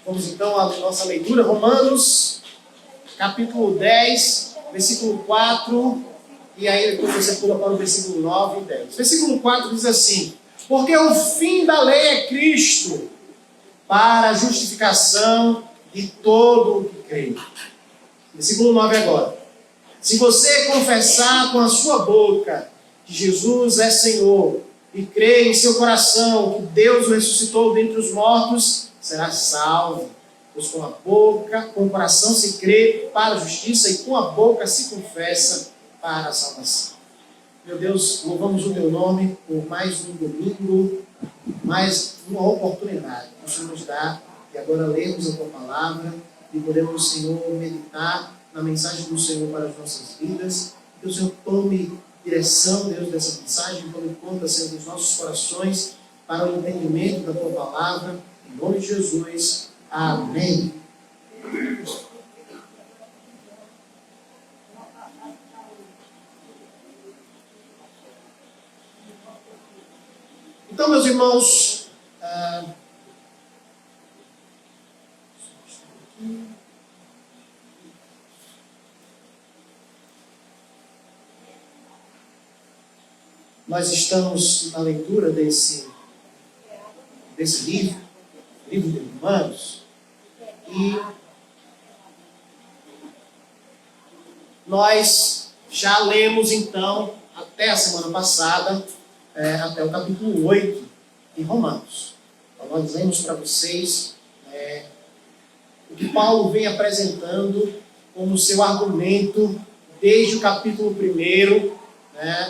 Vamos então à nossa leitura, Romanos, capítulo 10, versículo 4, e aí depois você pula para o versículo 9 e 10. Versículo 4 diz assim: porque o fim da lei é Cristo, para a justificação de todo o que crê. Versículo 9 agora. Se você confessar com a sua boca que Jesus é Senhor e crer em seu coração que Deus o ressuscitou dentre os mortos, será salvo. Pois com a boca, com o coração se crê para a justiça e com a boca se confessa para a salvação. Meu Deus, louvamos o teu nome por mais um domingo, mais uma oportunidade que o Senhor nos dá de agora lermos a tua palavra e podemos, Senhor, meditar na mensagem do Senhor para as nossas vidas. Que o Senhor tome direção, Deus, dessa mensagem, tome conta, Senhor, dos nossos corações para o entendimento da tua palavra. Em nome de Jesus. Amém. Então, meus irmãos, nós estamos na leitura desse livro de Romanos, e nós já lemos então, até a semana passada, até o capítulo 8 de Romanos. Então nós lemos para vocês o que Paulo vem apresentando como seu argumento desde o capítulo 1.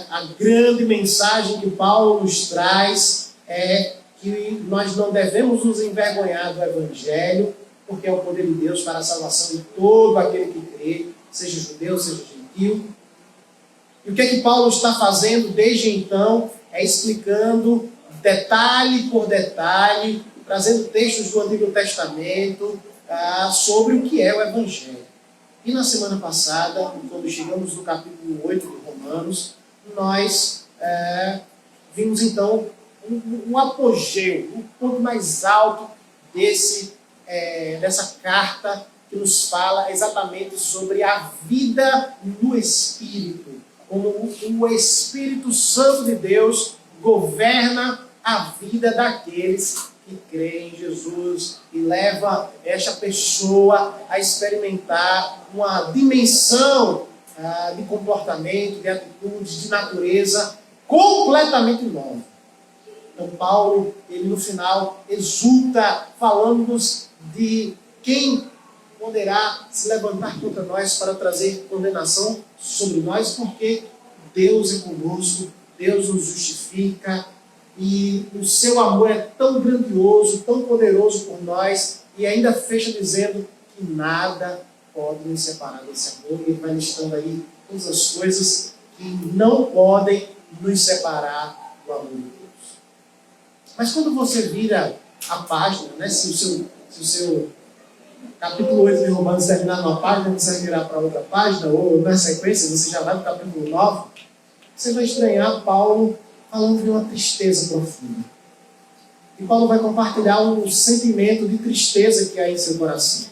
A grande mensagem que Paulo nos traz é que nós não devemos nos envergonhar do Evangelho, porque é o poder de Deus para a salvação de todo aquele que crê, seja judeu, seja gentil. E o que é que Paulo está fazendo desde então? É explicando detalhe por detalhe, trazendo textos do Antigo Testamento sobre o que é o Evangelho. E na semana passada, quando chegamos no capítulo 8 de Romanos, nós vimos então um apogeu, um ponto mais alto dessa carta que nos fala exatamente sobre a vida no Espírito, como o Espírito Santo de Deus governa a vida daqueles que creem em Jesus e leva esta pessoa a experimentar uma dimensão de comportamento, de atitudes, de natureza completamente nova. Então Paulo, ele no final exulta, falando-nos de quem poderá se levantar contra nós para trazer condenação sobre nós, porque Deus é conosco, Deus nos justifica, e o seu amor é tão grandioso, tão poderoso por nós, e ainda fecha dizendo que nada pode nos separar desse amor. E ele vai listando aí todas as coisas que não podem nos separar do amor de Deus. Mas quando você vira a página, se o seu capítulo 8 de Romanos terminar numa página, você vai virar para outra página, ou na sequência você já vai para o capítulo 9, você vai estranhar Paulo falando de uma tristeza profunda. E Paulo vai compartilhar um sentimento de tristeza que há em seu coração.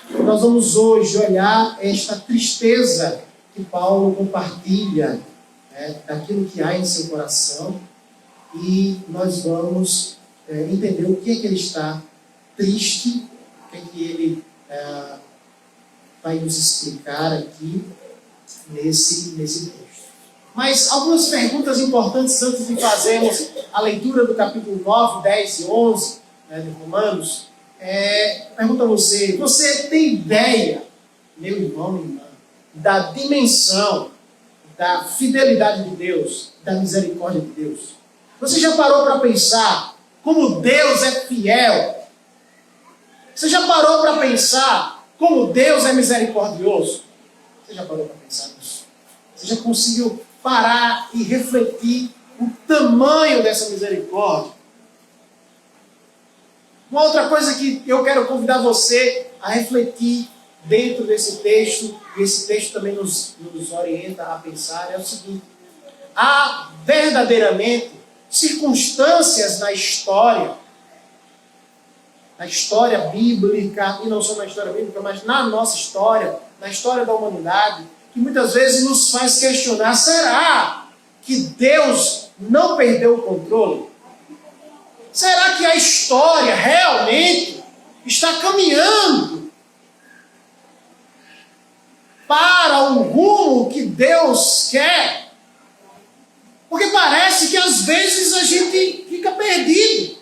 E nós vamos hoje olhar esta tristeza que Paulo compartilha, daquilo que há em seu coração, e nós vamos entender o que é que ele está triste, o que é que ele vai nos explicar aqui nesse texto. Mas algumas perguntas importantes antes de fazermos a leitura do capítulo 9, 10 e 11 de Romanos. Pergunto a você: você tem ideia, meu irmão, minha irmã, da dimensão, da fidelidade de Deus, da misericórdia de Deus? Você já parou para pensar como Deus é fiel? Você já parou para pensar como Deus é misericordioso? Você já parou para pensar nisso? Você já conseguiu parar e refletir o tamanho dessa misericórdia? Uma outra coisa que eu quero convidar você a refletir dentro desse texto, e esse texto também nos orienta a pensar, é o seguinte: há verdadeiramente circunstâncias na história na história bíblica, e não só na história bíblica, mas na nossa história, na história da humanidade, que muitas vezes nos faz questionar: será que Deus não perdeu o controle? Será que a história realmente está caminhando para o rumo que Deus quer? Porque parece que às vezes a gente fica perdido.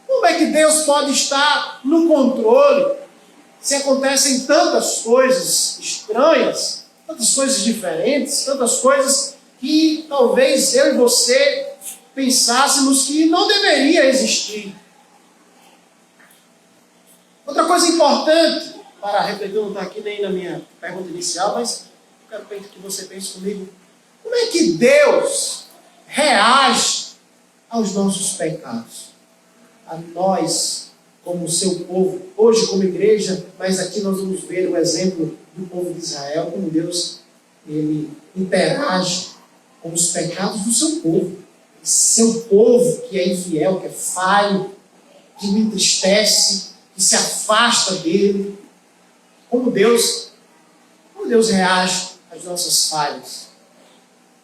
Como é que Deus pode estar no controle se acontecem tantas coisas estranhas, tantas coisas diferentes, tantas coisas que talvez eu e você pensássemos que não deveria existir? Outra coisa importante, para refletir, não está aqui nem na minha pergunta inicial, mas eu quero que você pense comigo: como é que Deus reage aos nossos pecados? A nós, como seu povo, hoje como igreja, mas aqui nós vamos ver o exemplo do povo de Israel, como Deus ele interage com os pecados do seu povo. Seu povo que é infiel, que é falho, que o entristece, que se afasta dele. Como Deus reage às nossas falhas.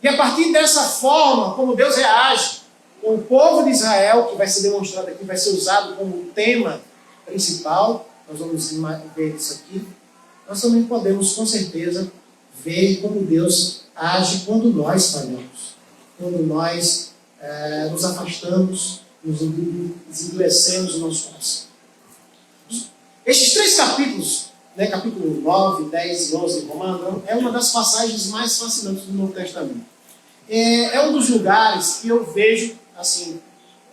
E a partir dessa forma, como Deus reage com o povo de Israel, que vai ser demonstrado aqui, vai ser usado como tema principal, nós vamos ver isso aqui, nós também podemos, com certeza, ver como Deus age quando nós falhamos, quando nós nos afastamos, nos endurecemos o nosso coração. Estes 3 capítulos, capítulo 9, 10 e 11 de Romanos, é uma das passagens mais fascinantes do Novo Testamento. É um dos lugares que eu vejo, assim,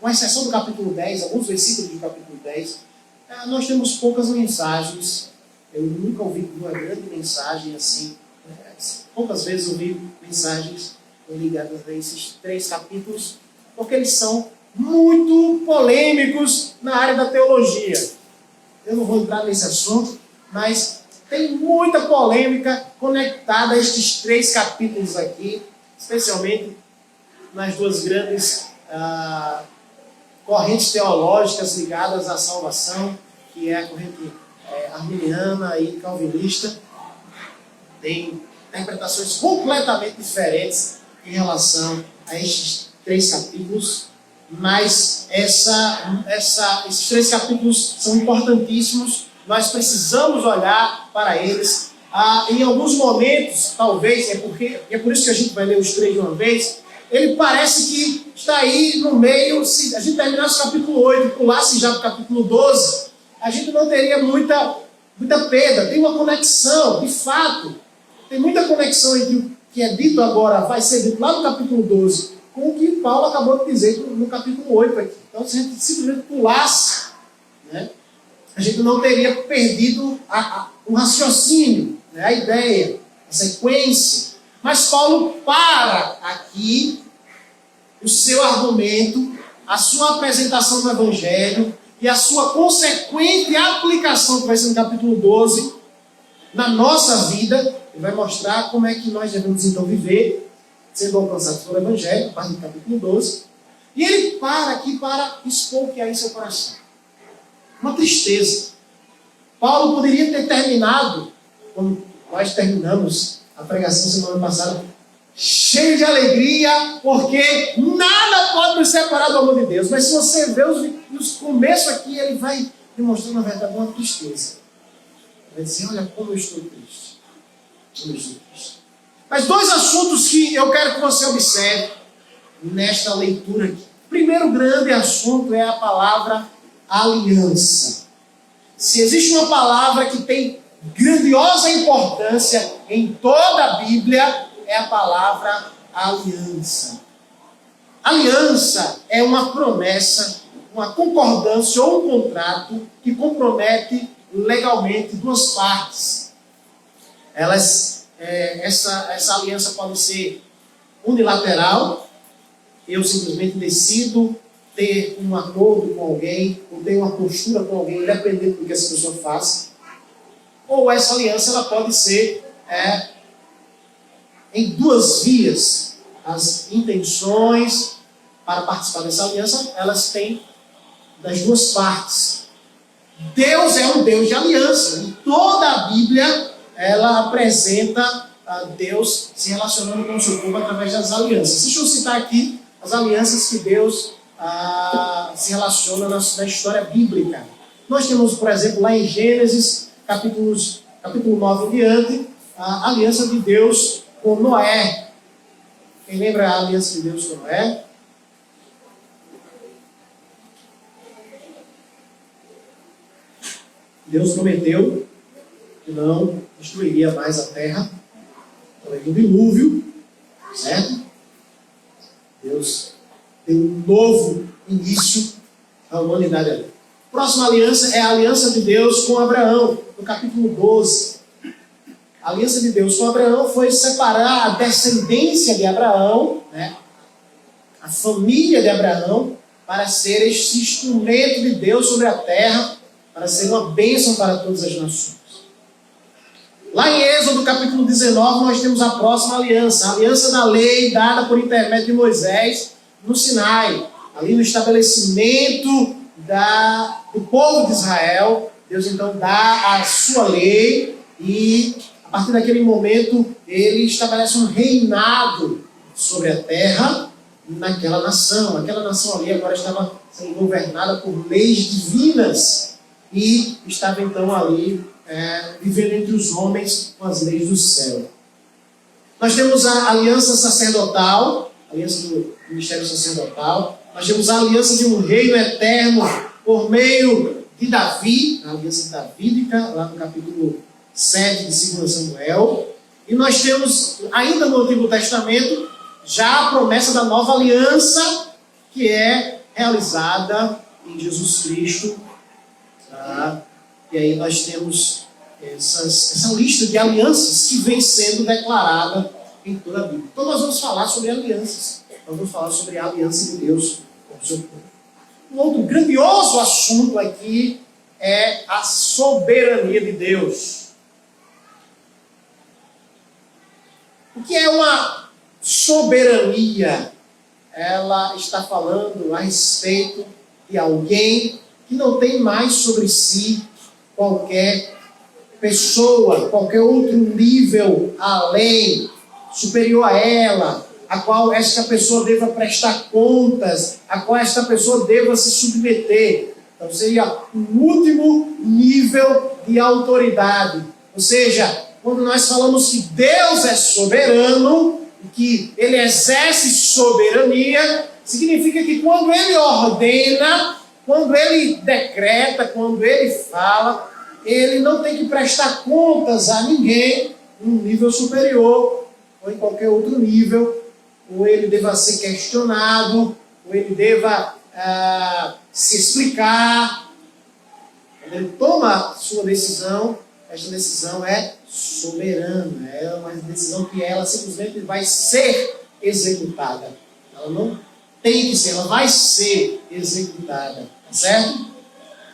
com exceção do capítulo 10, alguns versículos do capítulo 10, nós temos poucas mensagens. Eu nunca ouvi uma grande mensagem assim. Poucas vezes ouvi mensagens ligadas a esses 3 capítulos, porque eles são muito polêmicos na área da teologia. Eu não vou entrar nesse assunto, mas tem muita polêmica conectada a estes 3 capítulos aqui, especialmente nas 2 grandes correntes teológicas ligadas à salvação, que é a corrente arminiana e calvinista. Tem interpretações completamente diferentes em relação a estes 3 capítulos, mas esses 3 capítulos são importantíssimos. Nós precisamos olhar para eles. Em alguns momentos, talvez, é por isso que a gente vai ler os 3 de uma vez, ele parece que está aí no meio. Se a gente terminasse o capítulo 8 e pulasse já para o capítulo 12, a gente não teria muita perda. Tem uma conexão, de fato. Tem muita conexão entre o que é dito agora, vai ser dito lá no capítulo 12, com o que Paulo acabou de dizer no capítulo 8 aqui. Então, se a gente simplesmente pulasse, a gente não teria perdido o raciocínio, a ideia, a sequência. Mas Paulo para aqui o seu argumento, a sua apresentação do Evangelho e a sua consequente aplicação, que vai ser no capítulo 12, na nossa vida. Ele vai mostrar como é que nós devemos então viver, sendo alcançados pelo Evangelho, a partir do capítulo 12. E ele para aqui para expor o que há em seu coração. Uma tristeza. Paulo poderia ter terminado, como nós terminamos a pregação semana passada, cheio de alegria, porque nada pode nos separar do amor de Deus. Mas se você vê os começos aqui, ele vai demonstrando, na verdade, uma tristeza. Ele vai dizer: olha como eu estou triste. Como eu estou triste. Mas 2 assuntos que eu quero que você observe nesta leitura aqui. O primeiro grande assunto é a palavra aliança. Se existe uma palavra que tem grandiosa importância em toda a Bíblia, é a palavra aliança. Aliança é uma promessa, uma concordância ou um contrato que compromete legalmente 2 partes. Essa aliança pode ser unilateral. Eu simplesmente decido ter um acordo com alguém, ou ter uma postura com alguém, independente do que essa pessoa faça. Ou essa aliança ela pode ser em 2 vias. As intenções para participar dessa aliança, elas têm das 2 partes. Deus é um Deus de aliança. E toda a Bíblia, ela apresenta Deus se relacionando com o seu povo através das alianças. Deixa eu citar aqui as alianças que Deus se relaciona na história bíblica. Nós temos, por exemplo, lá em Gênesis, capítulo 9 em diante, a aliança de Deus com Noé. Quem lembra a aliança de Deus com Noé? Deus prometeu que não destruiria mais a terra através do dilúvio, certo? Deus deu um novo início à humanidade ali. Próxima aliança é a aliança de Deus com Abraão, no capítulo 12. A aliança de Deus com Abraão foi separar a descendência de Abraão, né, a família de Abraão, para ser este instrumento de Deus sobre a terra, para ser uma bênção para todas as nações. Lá em Êxodo, capítulo 19, nós temos a próxima aliança, a aliança da lei dada por intermédio de Moisés no Sinai. Ali no estabelecimento do povo de Israel, Deus então dá a sua lei e a partir daquele momento ele estabelece um reinado sobre a terra naquela nação. Aquela nação ali agora estava sendo governada por leis divinas e estava então ali vivendo entre os homens com as leis do céu. Nós temos a aliança sacerdotal, a aliança do ministério sacerdotal. Nós temos a aliança de um reino eterno por meio de Davi, a aliança davídica, lá no capítulo 7 de 2 Samuel. E nós temos, ainda no Antigo Testamento, já a promessa da nova aliança, que é realizada em Jesus Cristo. E aí nós temos essa lista de alianças que vem sendo declarada em toda a Bíblia. Então nós vamos falar sobre alianças. Nós vamos falar sobre a aliança de Deus com o seu povo. Um outro grandioso assunto aqui é a soberania de Deus. O que é uma soberania? Ela está falando a respeito de alguém que não tem mais sobre si qualquer pessoa, qualquer outro nível além, superior a ela, a qual esta pessoa deva prestar contas, a qual esta pessoa deva se submeter. Então seria o último nível de autoridade. Ou seja, quando nós falamos que Deus é soberano, que Ele exerce soberania, significa que quando Ele ordena, quando Ele decreta, quando Ele fala, Ele não tem que prestar contas a ninguém num nível superior ou em qualquer outro nível, ou Ele deva ser questionado, ou Ele deva se explicar. Quando Ele toma a sua decisão, esta decisão é soberana, é uma decisão que ela simplesmente vai ser executada. Ela não tem que ser, ela vai ser executada, tá certo?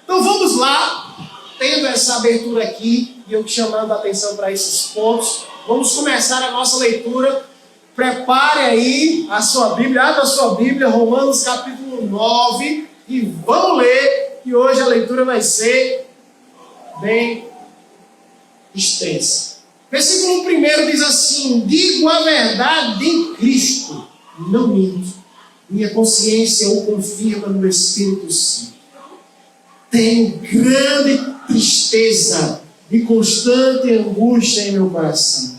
Então vamos lá, tendo essa abertura aqui, e eu chamando a atenção para esses pontos, vamos começar a nossa leitura. Prepare aí a sua Bíblia, abra a sua Bíblia, Romanos capítulo 9, e vamos ler, que hoje a leitura vai ser bem extensa. Versículo 1 diz assim: digo a verdade em Cristo, não minto, minha consciência o confirma no Espírito Santo. Tenho grande tristeza e constante angústia em meu coração,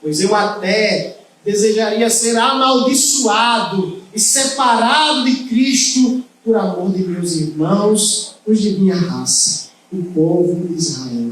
pois eu até desejaria ser amaldiçoado e separado de Cristo por amor de meus irmãos, os de minha raça, o povo de Israel.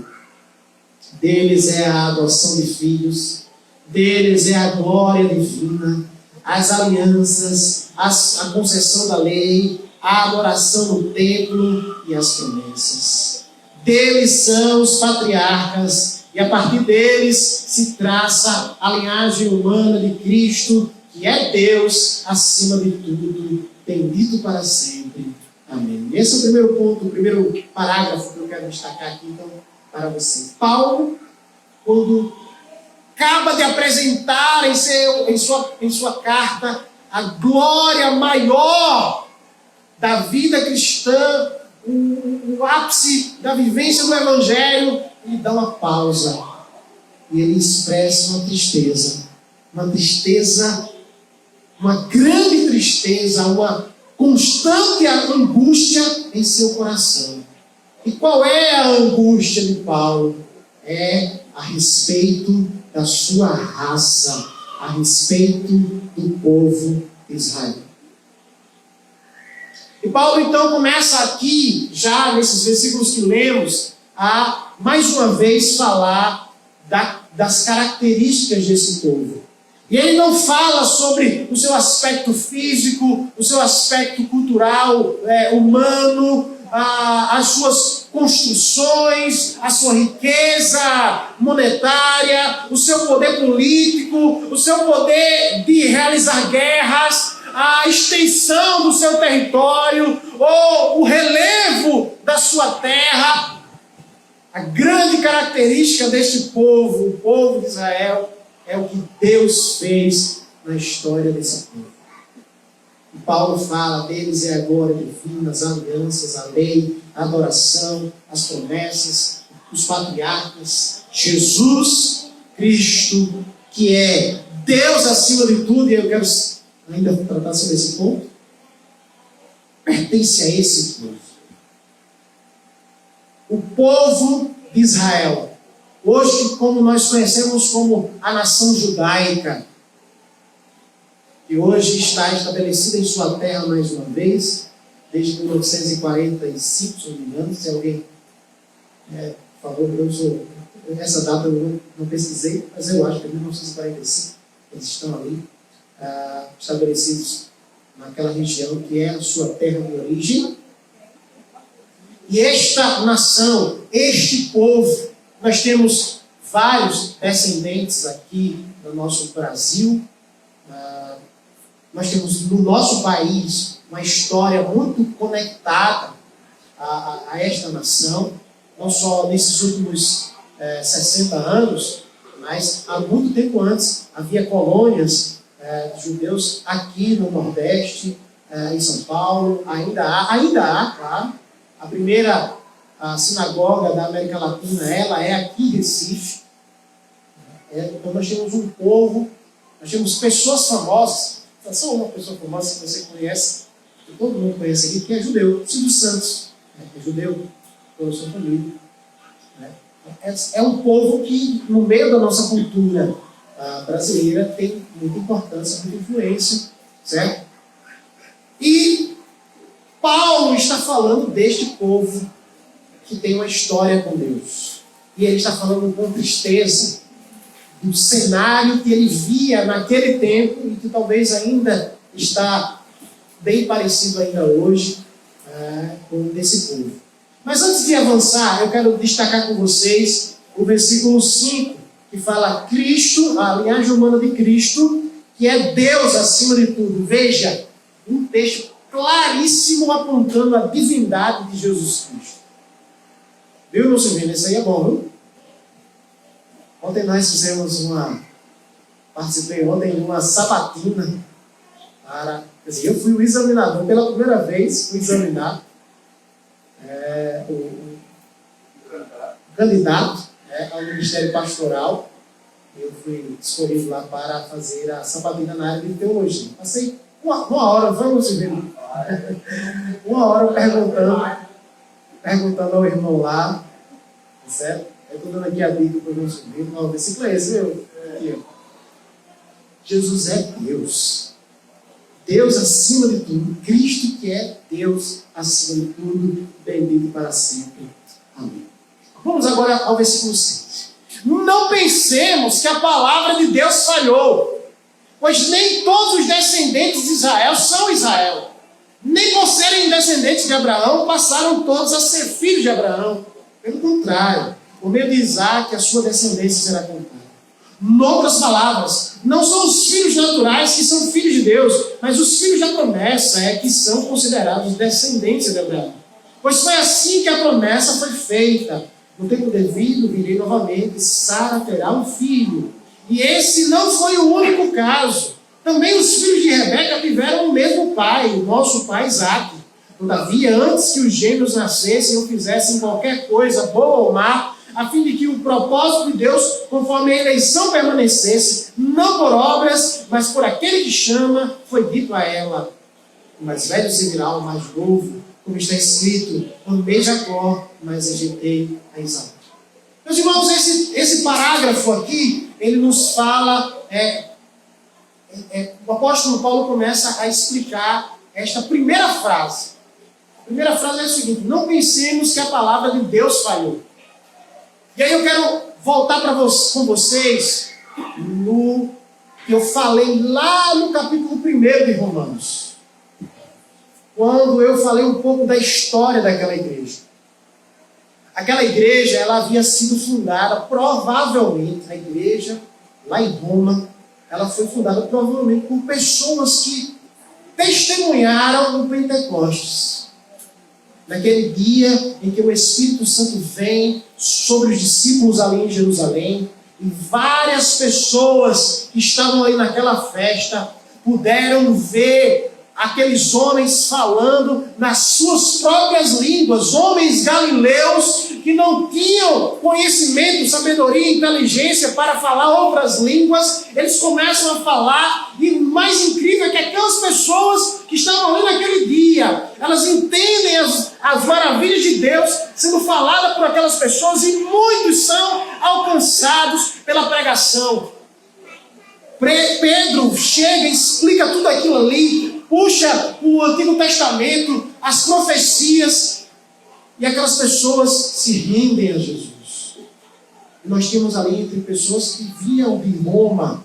Deles é a adoção de filhos, deles é a glória divina, as alianças, a concessão da lei, a adoração no templo e as promessas. Deles são os patriarcas, e a partir deles se traça a linhagem humana de Cristo, que é Deus acima de tudo, bendito para sempre. Amém. Esse é o primeiro ponto, o primeiro parágrafo que eu quero destacar aqui então para você. Paulo, quando acaba de apresentar em sua carta a glória maior da vida cristã, o ápice da vivência do Evangelho, ele dá uma pausa e ele expressa uma tristeza, uma grande tristeza, uma constante angústia em seu coração. E qual é a angústia de Paulo? É a respeito da sua raça, a respeito do povo de Israel. E Paulo então começa aqui, já nesses versículos que lemos, a mais uma vez falar das características desse povo. E ele não fala sobre o seu aspecto físico, o seu aspecto cultural, humano, as suas construções, a sua riqueza monetária, o seu poder político, o seu poder de realizar guerras, a extensão do seu território, ou o relevo da sua terra. A grande característica deste povo, o povo de Israel, é o que Deus fez na história desse povo. E Paulo fala deles é a glória divina, as alianças, a lei, a adoração, as promessas, os patriarcas, Jesus Cristo, que é Deus acima de tudo, e eu quero ainda tratar sobre esse ponto, pertence a esse povo. O povo de Israel, hoje como nós conhecemos como a nação judaica, que hoje está estabelecida em sua terra mais uma vez, desde 1945, se não me engano. Se alguém, por favor, essa data eu não pesquisei, mas eu acho que é 1945, eles estão ali, estabelecidos naquela região que é a sua terra de origem. E esta nação, este povo, nós temos vários descendentes aqui no nosso Brasil. Nós temos no nosso país uma história muito conectada a esta nação, não só nesses últimos 60 anos, mas há muito tempo antes havia colônias de judeus aqui no Nordeste, em São Paulo, ainda há, claro. A primeira sinagoga da América Latina, ela é aqui em Recife. Então nós temos um povo, nós temos pessoas famosas. Só uma pessoa famosa que você conhece, que todo mundo conhece aqui, que é judeu, Silvio Santos, é judeu, toda a sua família. É um povo que, no meio da nossa cultura brasileira, tem muita importância, muita influência, certo? E Paulo está falando deste povo que tem uma história com Deus. E ele está falando com tristeza do cenário que ele via naquele tempo e que talvez ainda está bem parecido ainda hoje com esse povo. Mas antes de avançar, eu quero destacar com vocês o versículo 5, que fala Cristo, a linhagem humana de Cristo, que é Deus acima de tudo. Veja, um texto claríssimo apontando a divindade de Jesus Cristo. Viu, meu sobrinho? Isso aí é bom, viu? Ontem nós fizemos participei ontem de uma sabatina quer dizer, eu fui o examinador, pela primeira vez fui examinar o candidato ao Ministério Pastoral. Eu fui escolhido lá para fazer a sabatina na área de teologia. Passei uma hora, vamos ver, uma hora perguntando ao irmão lá, certo? Eu estou dando aqui a dica para o meu sobrinho. O versículo é esse, meu? Aqui, ó. Jesus é Deus. Deus acima de tudo. Cristo que é Deus acima de tudo. Bendito para sempre. Amém. Vamos agora ao versículo 6. Não pensemos que a palavra de Deus falhou, pois nem todos os descendentes de Israel são Israel. Nem por serem descendentes de Abraão, passaram todos a ser filhos de Abraão. Pelo contrário, por meio de Isaac, a sua descendência será contada. Noutras palavras, não são os filhos naturais que são filhos de Deus, mas os filhos da promessa que são considerados descendentes de Abraão. Pois foi assim que a promessa foi feita. No tempo devido, virei novamente, Sara terá um filho. E esse não foi o único caso. Também os filhos de Rebeca tiveram o mesmo pai, o nosso pai Isaque. Todavia, antes que os gêmeos nascessem ou fizessem qualquer coisa, boa ou má, a fim de que o propósito de Deus, conforme a eleição permanecesse, não por obras, mas por aquele que chama, foi dito a ela: o mais velho servirá ao mais novo, como está escrito: amei Jacó, mas rejeitei a Esaú. Meus irmãos, esse parágrafo aqui, ele nos fala, o apóstolo Paulo começa a explicar esta primeira frase. A primeira frase é a seguinte: não pensemos que a palavra de Deus falhou. E aí eu quero voltar com vocês no que eu falei lá no capítulo 1 de Romanos. Quando eu falei um pouco da história daquela igreja. Aquela igreja, ela havia sido fundada, provavelmente, a igreja lá em Roma, ela foi fundada provavelmente por pessoas que testemunharam o Pentecostes. Naquele dia em que o Espírito Santo vem sobre os discípulos ali em Jerusalém, e várias pessoas que estavam ali naquela festa puderam ver aqueles homens falando nas suas próprias línguas, homens galileus que não tinham conhecimento, sabedoria e inteligência para falar outras línguas. Eles começam a falar, e o mais incrível é que aquelas pessoas que estavam ali naquele dia, elas entendem as maravilhas de Deus sendo faladas por aquelas pessoas, e muitos são alcançados pela pregação. Pedro chega e explica tudo aquilo ali, puxa o Antigo Testamento, as profecias, e aquelas pessoas se rendem a Jesus. E nós temos ali entre pessoas que vinham de Roma.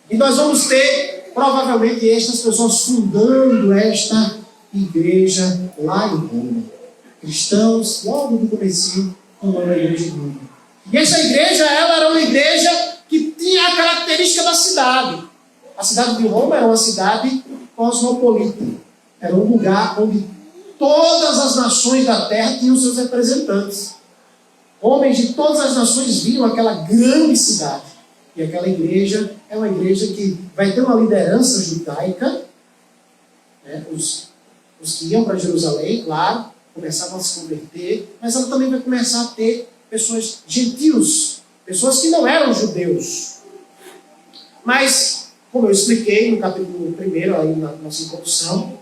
E nós vamos ter, provavelmente, estas pessoas fundando esta igreja lá em Roma. Cristãos, logo no comecinho, fundando a igreja de Roma. E essa igreja, ela era uma igreja que tinha a característica da cidade. A cidade de Roma era uma cidade cosmopolita. Era um lugar onde todas as nações da terra tinham seus representantes. Homens de todas as nações vinham àquela grande cidade. E aquela igreja é uma igreja que vai ter uma liderança judaica. Os que iam para Jerusalém, claro, começavam a se converter, mas ela também vai começar a ter pessoas gentios, pessoas que não eram judeus. Mas, como eu expliquei no capítulo 1, aí na nossa introdução,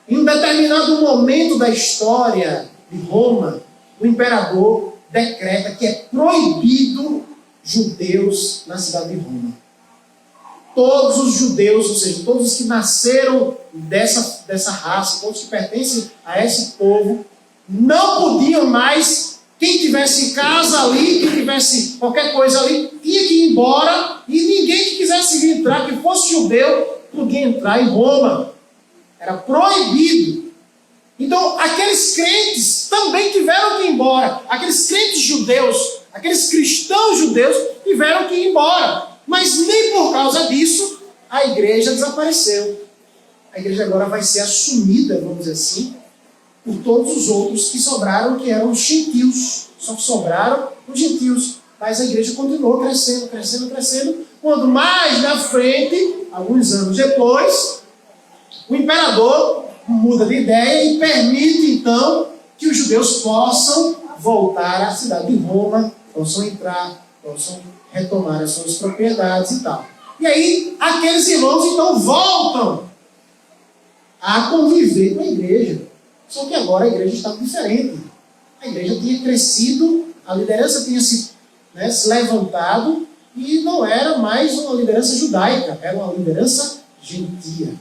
em um determinado momento da história de Roma, o imperador decreta que é proibido judeus na cidade de Roma. Todos os judeus, ou seja, todos os que nasceram dessa raça, todos que pertencem a esse povo, não podiam mais. Quem tivesse casa ali, quem tivesse qualquer coisa ali, tinha que ir embora, e ninguém que quisesse vir entrar, que fosse judeu, podia entrar em Roma. Era proibido. Então, aqueles crentes também tiveram que ir embora. Aqueles crentes judeus, aqueles cristãos judeus, tiveram que ir embora. Mas nem por causa disso, a igreja desapareceu. A igreja agora vai ser assumida, vamos dizer assim, por todos os outros que sobraram, que eram os gentios. Só que sobraram os gentios. Mas a igreja continuou crescendo, crescendo, crescendo. Quando mais na frente, alguns anos depois, o imperador muda de ideia e permite, então, que os judeus possam voltar à cidade de Roma, possam entrar, possam retomar as suas propriedades e tal. E aí, aqueles irmãos, então, voltam a conviver com a igreja. Só que agora a igreja estava diferente. A igreja tinha crescido, a liderança tinha se levantado, e não era mais uma liderança judaica, era uma liderança gentia.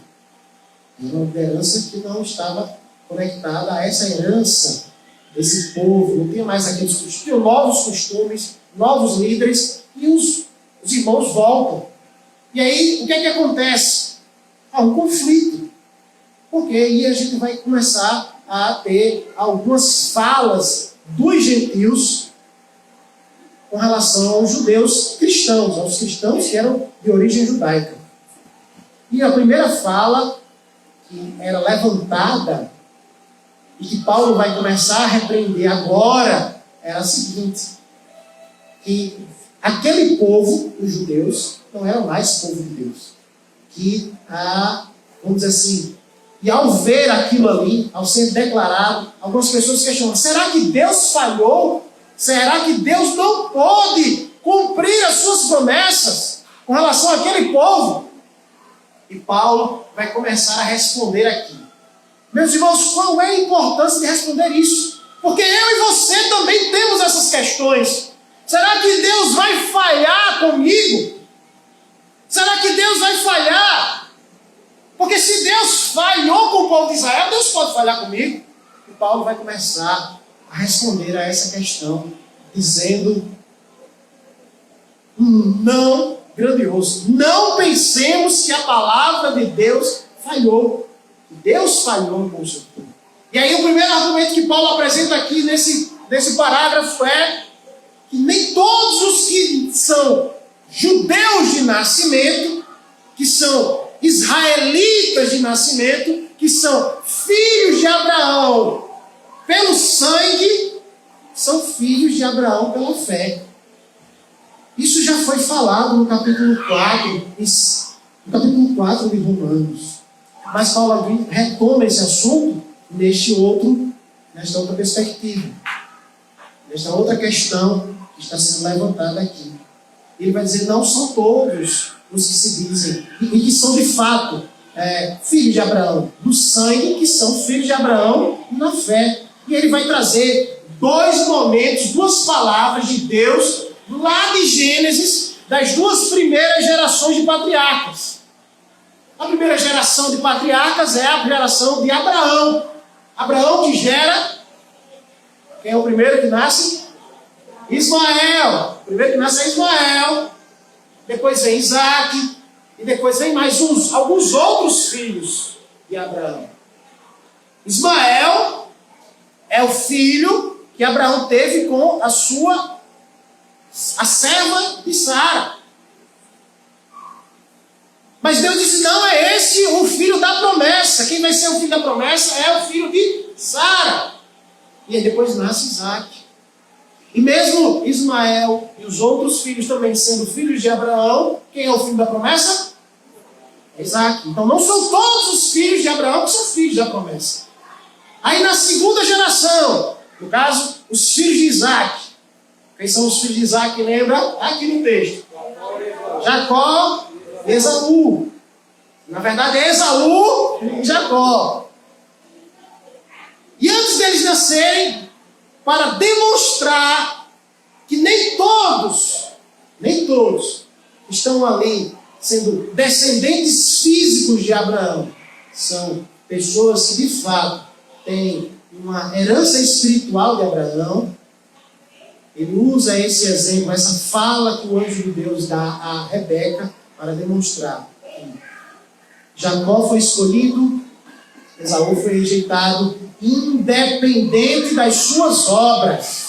Era uma liderança que não estava conectada a essa herança desse povo. Não tinha mais aqueles costumes, tinham novos costumes, novos líderes, e os irmãos voltam. E aí, o que é que acontece? Há um conflito. Porque aí a gente vai começar a ter algumas falas dos gentios com relação aos judeus cristãos, aos cristãos que eram de origem judaica. E a primeira fala que era levantada e que Paulo vai começar a repreender agora era a seguinte: que aquele povo, os judeus, não era mais povo de Deus. Que, vamos dizer assim, E ao ver aquilo ali, ao ser declarado, algumas pessoas questionam: será que Deus falhou? Será que Deus não pôde cumprir as suas promessas com relação àquele povo? E Paulo vai começar a responder aqui. Meus irmãos, qual é a importância de responder isso? Porque eu e você também temos essas questões. Será que Deus vai falhar comigo? Será que Deus vai falhar? Porque se Deus falhou com o povo de Israel, Deus pode falhar comigo? E Paulo vai começar a responder a essa questão, dizendo um não grandioso. Não pensemos que a palavra de Deus falhou. Deus falhou com o seu povo. E aí o primeiro argumento que Paulo apresenta aqui nesse parágrafo é que nem todos os que são judeus de nascimento, que são israelitas de nascimento, que são filhos de Abraão pelo sangue, são filhos de Abraão pela fé. Isso já foi falado no capítulo 4 de Romanos. Mas Paulo retoma esse assunto nesta outra perspectiva, nesta outra questão que está sendo levantada aqui. Ele vai dizer: não são todos os que se dizem e que são de fato filhos de Abraão, do sangue, que são filhos de Abraão na fé. E ele vai trazer dois momentos, duas palavras de Deus lá de Gênesis, das duas primeiras gerações de patriarcas. A primeira geração de patriarcas é a geração de Abraão. Abraão que gera... Quem é o primeiro que nasce? Ismael. O primeiro que nasce é Ismael. Depois vem Isaac. E depois vem mais alguns outros filhos de Abraão. Ismael é o filho que Abraão teve com a serva de Sara. Mas Deus disse: não é esse o filho da promessa. Quem vai ser o filho da promessa é o filho de Sara. E aí depois nasce Isaac. E mesmo Ismael e os outros filhos também sendo filhos de Abraão, quem é o filho da promessa? É Isaac. Então não são todos os filhos de Abraão que são filhos da promessa. Aí na segunda geração, no caso, os filhos de Isaac. Quem são os filhos de Isaac? Lembra? Aqui no texto. Jacó e Esaú. Na verdade é Esaú e Jacó. E antes deles nascerem, para demonstrar que nem todos estão ali sendo descendentes físicos de Abraão, são pessoas que de fato têm uma herança espiritual de Abraão. Ele usa esse exemplo, essa fala que o anjo de Deus dá a Rebeca para demonstrar que Jacó foi escolhido, Esaú foi rejeitado, independente das suas obras.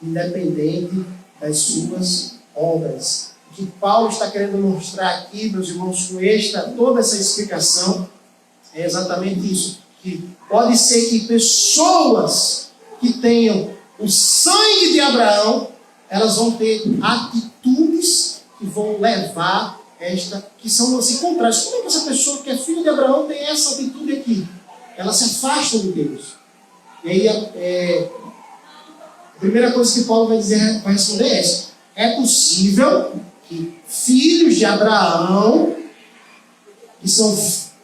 Independente das suas obras. O que Paulo está querendo mostrar aqui, meus irmãos, com toda essa explicação, é exatamente isso. Que pode ser que pessoas que tenham o sangue de Abraão, elas vão ter atitudes que vão levar que são assim contrárias. Como é que essa pessoa que é filha de Abraão tem essa atitude aqui? Ela se afasta de Deus. E aí a primeira coisa que Paulo vai responder é essa: é possível que filhos de Abraão, que são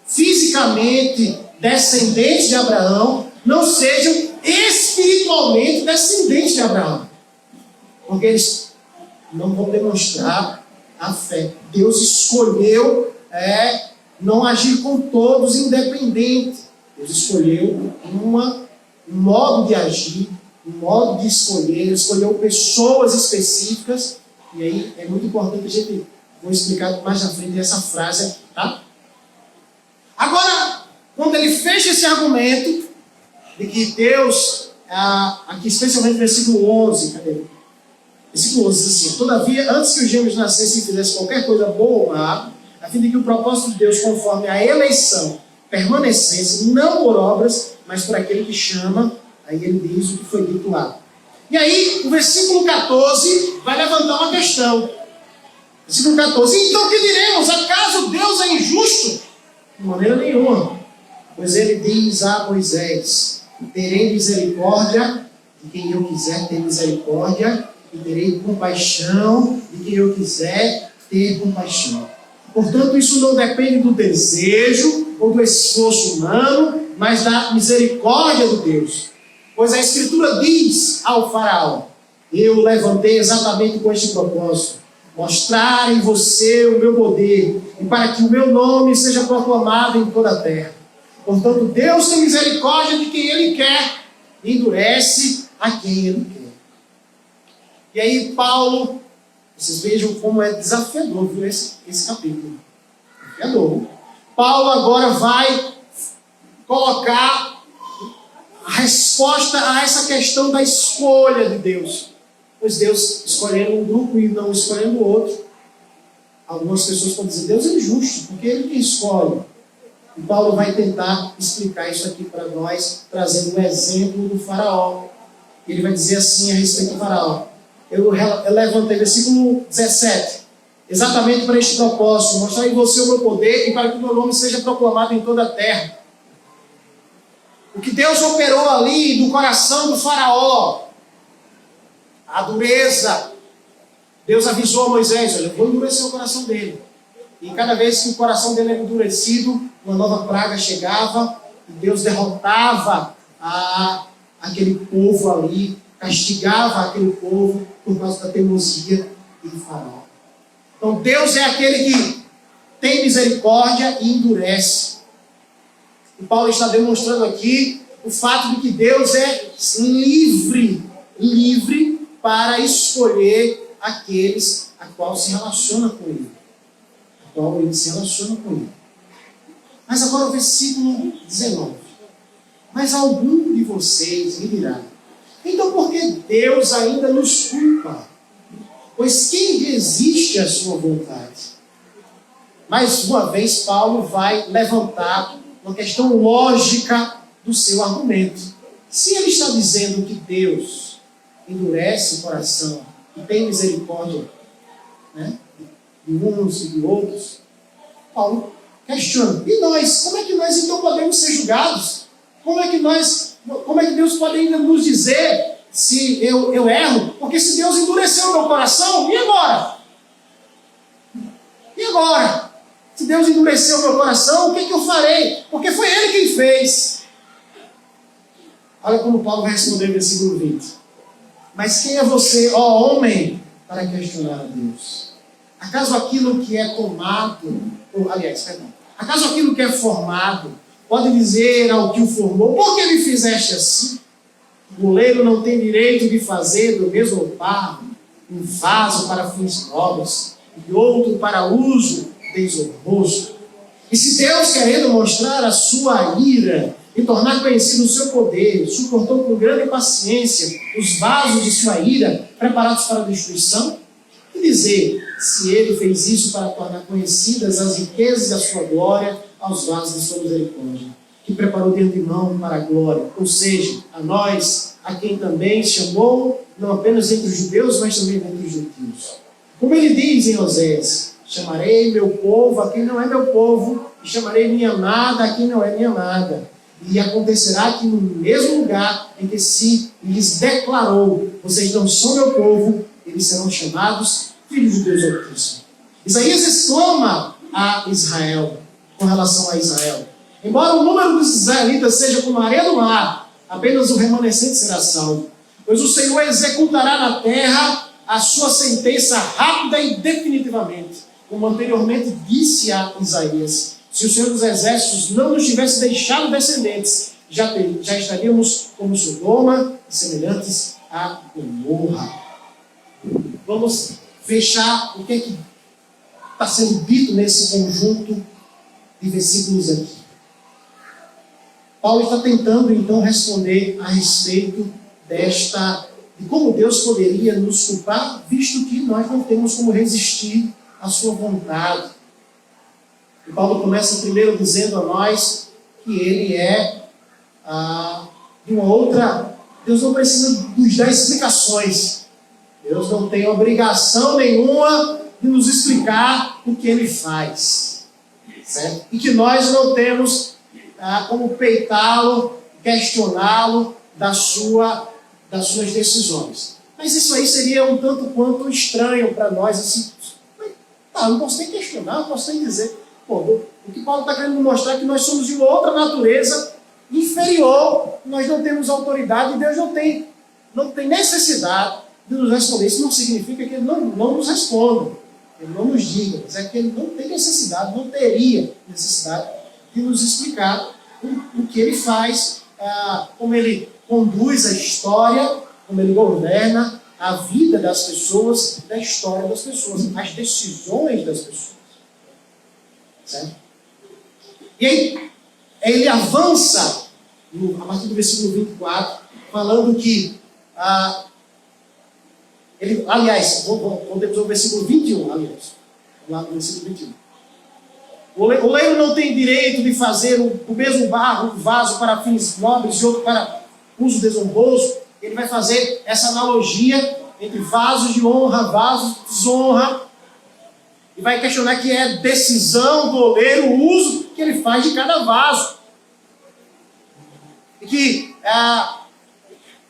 fisicamente descendentes de Abraão, não sejam espiritualmente descendentes de Abraão, porque eles não vão demonstrar a fé. Deus escolheu não agir com todos independente. Deus escolheu um modo de agir, um modo de escolher. Ele escolheu pessoas específicas. E aí é muito importante a gente... Vou explicar mais à frente essa frase aqui, tá? Agora, quando ele fecha esse argumento de que Deus, aqui especialmente no versículo 11, cadê? Versículo 11 diz assim: todavia, antes que os gêmeos nascessem e fizessem qualquer coisa boa ou má, a fim de que o propósito de Deus, conforme a eleição, permanecesse, não por obras, mas por aquele que chama. Aí ele diz o que foi dito lá. E aí, o versículo 14 vai levantar uma questão. Versículo 14: então que diremos? Acaso Deus é injusto? De maneira nenhuma. Pois ele diz a Moisés: terei misericórdia de quem eu quiser ter misericórdia, e terei compaixão de quem eu quiser ter compaixão. Portanto, isso não depende do desejo ou do esforço humano, mas da misericórdia de Deus. Pois a Escritura diz ao faraó: eu o levantei exatamente com este propósito, mostrar em você o meu poder, e para que o meu nome seja proclamado em toda a terra. Portanto, Deus tem misericórdia de quem Ele quer, e endurece a quem Ele quer. E aí Paulo, vocês vejam como é desafiador, viu, esse capítulo. Desafiador. Paulo agora vai colocar a resposta a essa questão da escolha de Deus. Pois Deus escolhendo um grupo e não escolhendo o outro. Algumas pessoas podem dizer: Deus é injusto, porque Ele que escolhe. E Paulo vai tentar explicar isso aqui para nós, trazendo um exemplo do faraó. Ele vai dizer assim a respeito do faraó. Eu levantei, versículo 17, exatamente para este propósito: mostrar em você o meu poder e para que o meu nome seja proclamado em toda a terra. O que Deus operou ali do coração do faraó, a dureza. Deus avisou a Moisés: olha, eu vou endurecer o coração dele. E cada vez que o coração dele era endurecido, uma nova praga chegava e Deus derrotava aquele povo ali, castigava aquele povo por causa da teimosia do faraó. Então Deus é aquele que tem misericórdia e endurece. E Paulo está demonstrando aqui o fato de que Deus é livre para escolher aqueles a qual se relaciona com Ele. A qual Ele se relaciona com Ele. Mas agora o versículo 19. Mas algum de vocês me dirá: então por que Deus ainda nos culpa? Pois quem resiste à sua vontade? Mais uma vez Paulo vai levantar uma questão lógica do seu argumento. Se ele está dizendo que Deus endurece o coração e tem misericórdia, né, de uns e de outros, Paulo questiona: e nós? Como é que nós então podemos ser julgados? Como é que Deus pode ainda nos dizer se eu erro? Porque se Deus endureceu o meu coração, e agora? E agora? Se Deus endureceu o meu coração, o que eu farei? Porque foi Ele quem fez. Olha como Paulo vai responder no versículo 20. Mas quem é você, ó homem, para questionar a Deus? Acaso aquilo que é acaso aquilo que é formado pode dizer ao que o formou: por que me fizeste assim? O moleiro não tem direito de fazer do mesmo barro um vaso para fins nobres e outro para uso desonroso. E se Deus, querendo mostrar a sua ira e tornar conhecido o seu poder, suportou com grande paciência os vasos de sua ira preparados para a destruição? E dizer, se ele fez isso para tornar conhecidas as riquezas da sua glória aos vasos de sua misericórdia, que preparou de antemão para a glória, ou seja, a nós, a quem também chamou, não apenas entre os judeus, mas também entre os gentios. Como ele diz em Oséias: chamarei meu povo a quem não é meu povo, e chamarei minha amada a quem não é minha amada. E acontecerá que no mesmo lugar em que se lhes declarou: vocês não são meu povo, eles serão chamados filhos de Deus Altíssimo. Isaías exclama a Israel, com relação a Israel: embora o número dos israelitas seja como a areia do mar, apenas o remanescente será salvo. Pois o Senhor executará na terra a sua sentença rápida e definitivamente, como anteriormente disse a Isaías: se o Senhor dos Exércitos não nos tivesse deixado descendentes, já estaríamos como Sodoma e semelhantes a Gomorra. Vamos fechar o que é que está sendo dito nesse conjunto de versículos aqui. Paulo está tentando então responder a respeito de como Deus poderia nos culpar, visto que nós não temos como resistir à sua vontade. E Paulo começa primeiro dizendo a nós que ele é de uma outra. Deus não precisa nos dar explicações. Deus não tem obrigação nenhuma de nos explicar o que Ele faz. Certo? E que nós não temos como peitá-lo, questioná-lo das suas decisões. Mas isso aí seria um tanto quanto estranho para nós, assim. Não posso nem questionar, não posso nem dizer. Pô, o que Paulo está querendo mostrar é que nós somos de uma outra natureza inferior, nós não temos autoridade e Deus não tem necessidade de nos responder. Isso não significa que Ele não nos responda, Ele não nos diga, mas é que Ele não tem necessidade, não teria necessidade de nos explicar o que Ele faz, como Ele conduz a história, como Ele governa a vida das pessoas, da história das pessoas, as decisões das pessoas. Certo? E aí, ele avança, a partir do versículo 24, falando que, voltemos ao versículo 21, aliás, lá no versículo 21. O oleiro não tem direito de fazer o mesmo barro, o vaso para fins nobres e outro para uso desonroso. Ele vai fazer essa analogia entre vasos de honra, vasos de desonra, e vai questionar que é decisão do oleiro o uso que ele faz de cada vaso. E que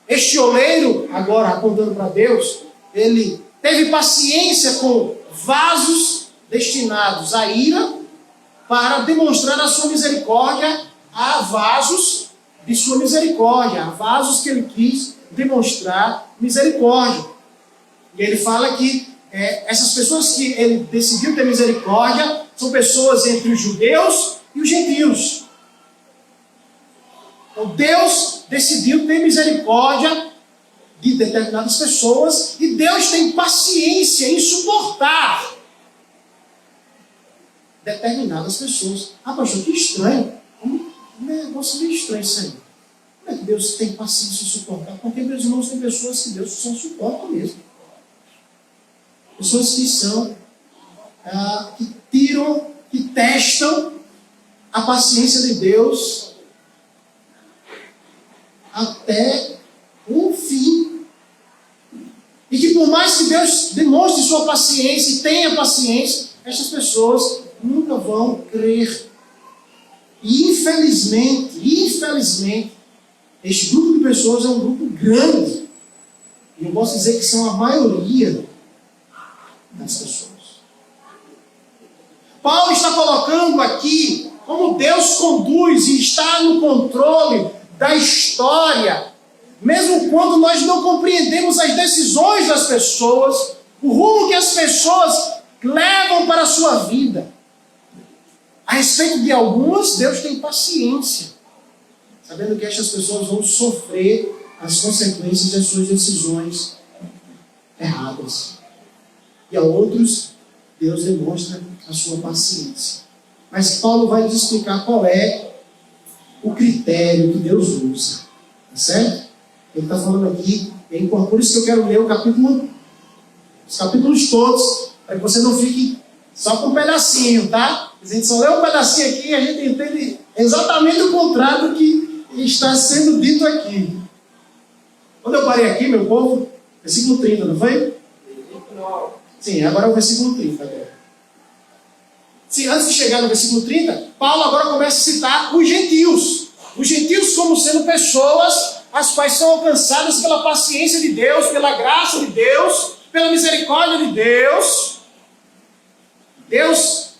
este oleiro, agora apontando para Deus, ele teve paciência com vasos destinados à ira para demonstrar a sua misericórdia a vasos de sua misericórdia, a vasos que ele quis demonstrar misericórdia. E ele fala que essas pessoas que ele decidiu ter misericórdia são pessoas entre os judeus e os gentios. Então Deus decidiu ter misericórdia de determinadas pessoas e Deus tem paciência em suportar determinadas pessoas. Pastor, que estranho. Um negócio meio estranho isso aí. Como é que Deus tem paciência em suportar? Porque, meus irmãos, tem pessoas que Deus só suporta mesmo. Pessoas que são, que testam a paciência de Deus até o fim. E que por mais que Deus demonstre sua paciência e tenha paciência, essas pessoas nunca vão crer. E infelizmente, este grupo de pessoas é um grupo grande. E eu posso dizer que são a maioria das pessoas. Paulo está colocando aqui como Deus conduz e está no controle da história, mesmo quando nós não compreendemos as decisões das pessoas, o rumo que as pessoas levam para a sua vida. A respeito de algumas, Deus tem paciência, sabendo que estas pessoas vão sofrer as consequências das suas decisões erradas. E a outros, Deus demonstra a sua paciência. Mas Paulo vai nos explicar qual é o critério que Deus usa. Tá certo? Ele está falando aqui, por isso que eu quero ler os capítulos todos, para que você não fique só com um pedacinho, tá? A gente só lê um pedacinho aqui e a gente entende exatamente o contrário do que está sendo dito aqui. Quando eu parei aqui, meu povo, versículo 30, não foi? Sim, agora é o versículo 30. Agora. Sim, antes de chegar no versículo 30, Paulo agora começa a citar os gentios. Os gentios como sendo pessoas as quais são alcançadas pela paciência de Deus, pela graça de Deus, pela misericórdia de Deus. Deus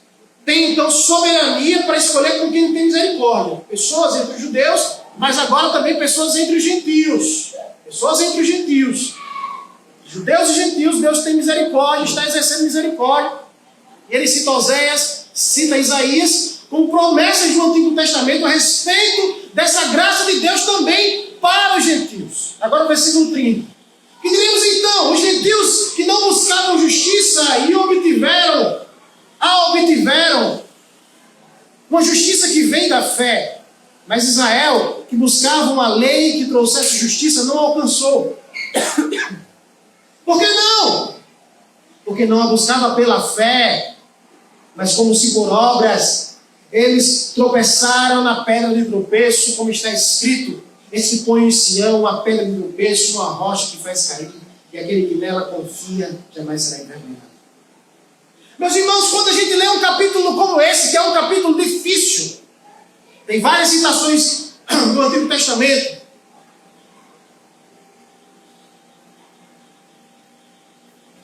tem então soberania para escolher com quem tem misericórdia. Pessoas entre os judeus, mas agora também pessoas entre os gentios. Pessoas entre os gentios. Judeus e gentios, Deus tem misericórdia, está exercendo misericórdia. E ele cita Oséias, cita Isaías, com promessas do Antigo Testamento a respeito dessa graça de Deus também para os gentios. Agora o versículo 30. Que diremos então? Os gentios que não buscavam justiça e obtiveram uma justiça que vem da fé. Mas Israel, que buscava uma lei que trouxesse justiça, não alcançou. Por que não? Porque não a buscava pela fé, mas como se por obras eles tropeçaram na pedra de tropeço, como está escrito: esse põe em Sião uma pedra de tropeço, uma rocha que faz cair, e aquele que nela confia jamais será envergonhado. Meus irmãos, quando a gente lê um capítulo como esse, que é um capítulo difícil, Tem várias citações do Antigo Testamento.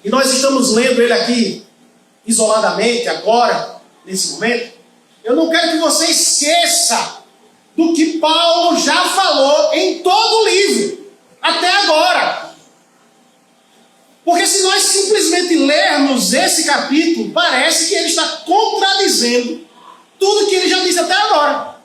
E nós estamos lendo ele aqui, isoladamente, agora, nesse momento. Eu não quero que você esqueça do que Paulo já falou em todo o livro, até agora. Porque se nós simplesmente lermos esse capítulo, parece que ele está contradizendo tudo que ele já disse até agora.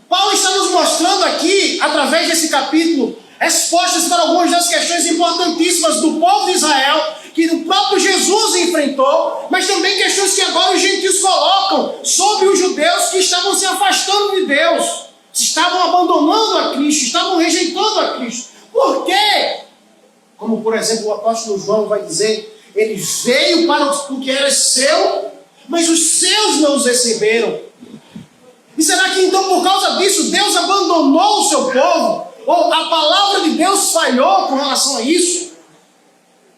Paulo está nos mostrando aqui, através desse capítulo, respostas para algumas das questões importantíssimas do povo de Israel, que o próprio Jesus enfrentou, mas também questões que agora os gentios colocam sobre os judeus que estavam se afastando de Deus, estavam abandonando a Cristo, estavam rejeitando a Cristo. Por quê? Como, por exemplo, o apóstolo João vai dizer, ele veio para o que era seu, mas os seus não os receberam. E será que então por causa disso Deus abandonou o seu povo? Ou a palavra de Deus falhou com relação a isso?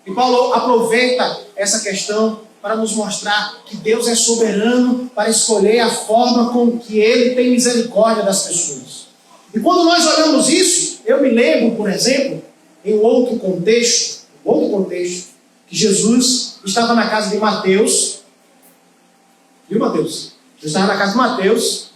E Paulo aproveita essa questão para nos mostrar que Deus é soberano para escolher a forma com que Ele tem misericórdia das pessoas. E quando nós olhamos isso, eu me lembro, por exemplo, em outro contexto, que Jesus estava na casa de Mateus. Viu, Mateus? Jesus estava na casa de Mateus,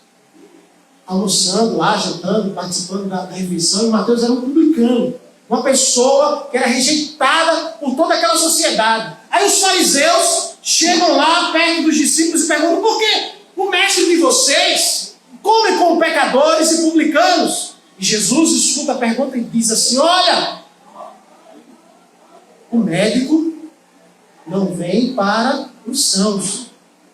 almoçando lá, jantando, participando da refeição, e Mateus era um publicano, uma pessoa que era rejeitada por toda aquela sociedade. Aí os fariseus chegam lá perto dos discípulos e perguntam: por que o mestre de vocês come com pecadores e publicanos? E Jesus escuta a pergunta e diz assim: olha, o médico não vem para os sãos,